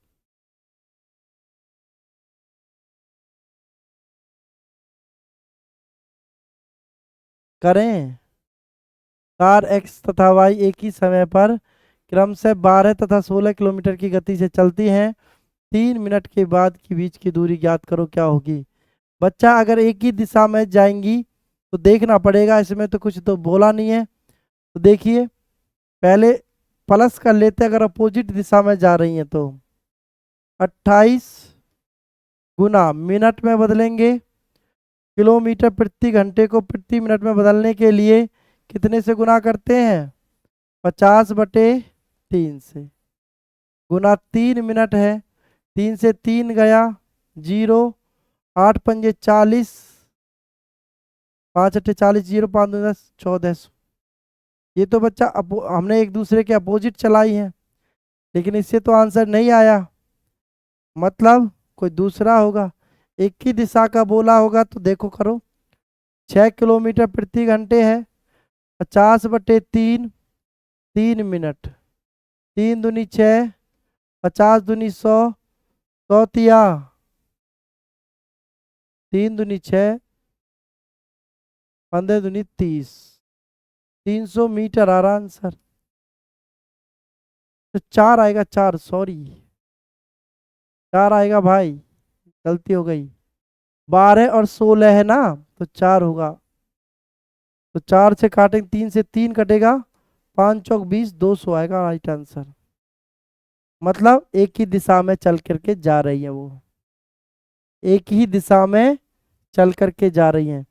करें। कार एक्स तथा वाई एक ही समय पर क्रम से 12 तथा 16 किलोमीटर की गति से चलती हैं। 3 मिनट के बाद की बीच की दूरी ज्ञात करो, क्या होगी? बच्चा अगर एक ही दिशा में जाएंगी तो देखना पड़ेगा, इसमें तो कुछ तो बोला नहीं है। तो देखिए पहले प्लस कर लेते, अगर अपोजिट दिशा में जा रही हैं तो 28 गुना मिनट में बदलेंगे। किलोमीटर प्रति घंटे को प्रति मिनट में बदलने के लिए कितने से गुना करते हैं? 50/3 से। गुना 3 मिनट है, 3 से 3 गया 0, 8 पंजे 40, 5 अट्ठे 40, 0 5 दूनी 10, 1400। ये तो बच्चा हमने एक दूसरे के अपोजिट चलाई है, लेकिन इससे तो आंसर नहीं आया, मतलब कोई दूसरा होगा। एक ही दिशा का बोला होगा तो देखो करो। 6 किलोमीटर प्रति घंटे है, 50/3, 3 मिनट, 3 दूनी 6, 50 दूनी 100, चौथिया 3 दूनी 6, 15 दूनी 30, 300 मीटर आ रहा आंसर। तो 4 आएगा, 4, सॉरी 4 आएगा भाई, गलती हो गई। 12 और 16 है ना, तो 4 होगा। तो 4 से काटेंगे, 3 से 3 कटेगा, 5 चौक 20, 200 आएगा राइट आंसर। मतलब एक ही दिशा में चल करके जा रही है वो, एक ही दिशा में चल करके जा रही हैं।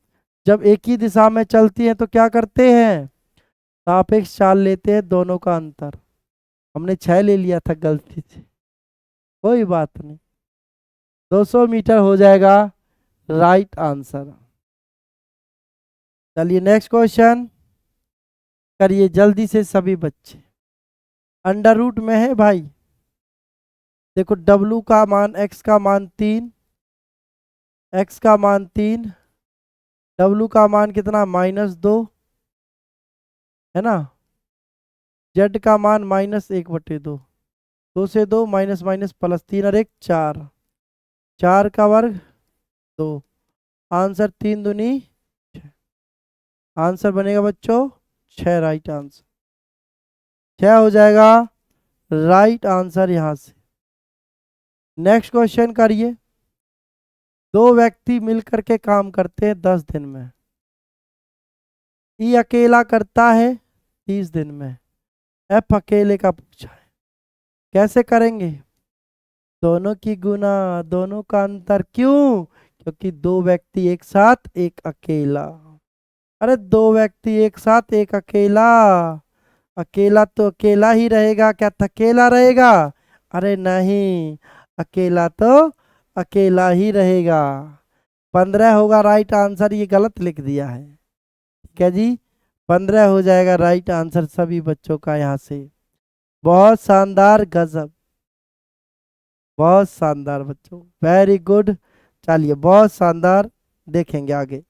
जब एक ही दिशा में चलती हैं तो क्या करते हैं, सापेक्ष चाल लेते हैं दोनों का अंतर। हमने 6 ले लिया था गलती से, कोई बात नहीं। 200 मीटर हो जाएगा राइट आंसर। चलिए नेक्स्ट क्वेश्चन करिए जल्दी से सभी बच्चे। अंडर रूट में है भाई, देखो W का मान, x का मान 3, x का मान 3, W का मान कितना, -2 है ना, Z का मान -1/2, 2 से 2 माइनस माइनस प्लस, 3 और 1 4, 4 का वर्ग 2, आंसर 3 दूनी 6। आंसर बनेगा बच्चों 6 राइट आंसर, 6 हो जाएगा राइट आंसर यहां से। नेक्स्ट क्वेश्चन करिए। 2 व्यक्ति मिलकर के काम करते हैं 10 दिन में, ई अकेला करता है 30 दिन में, एफ अकेले का पूछा है, कैसे करेंगे। दोनों की गुना, दोनों का अंतर, क्यों, क्योंकि 2 व्यक्ति एक साथ एक अकेला। अरे 2 व्यक्ति एक साथ एक अकेला, अकेला तो अकेला ही रहेगा, क्या थकेला रहेगा, अरे नहीं, अकेला तो अकेला ही रहेगा। 15 होगा राइट आंसर, ये गलत लिख दिया है, ठीक है जी, 15 हो जाएगा राइट आंसर सभी बच्चों का यहाँ से। बहुत शानदार, गजब, बहुत शानदार बच्चों, वेरी गुड। चलिए बहुत शानदार, देखेंगे आगे।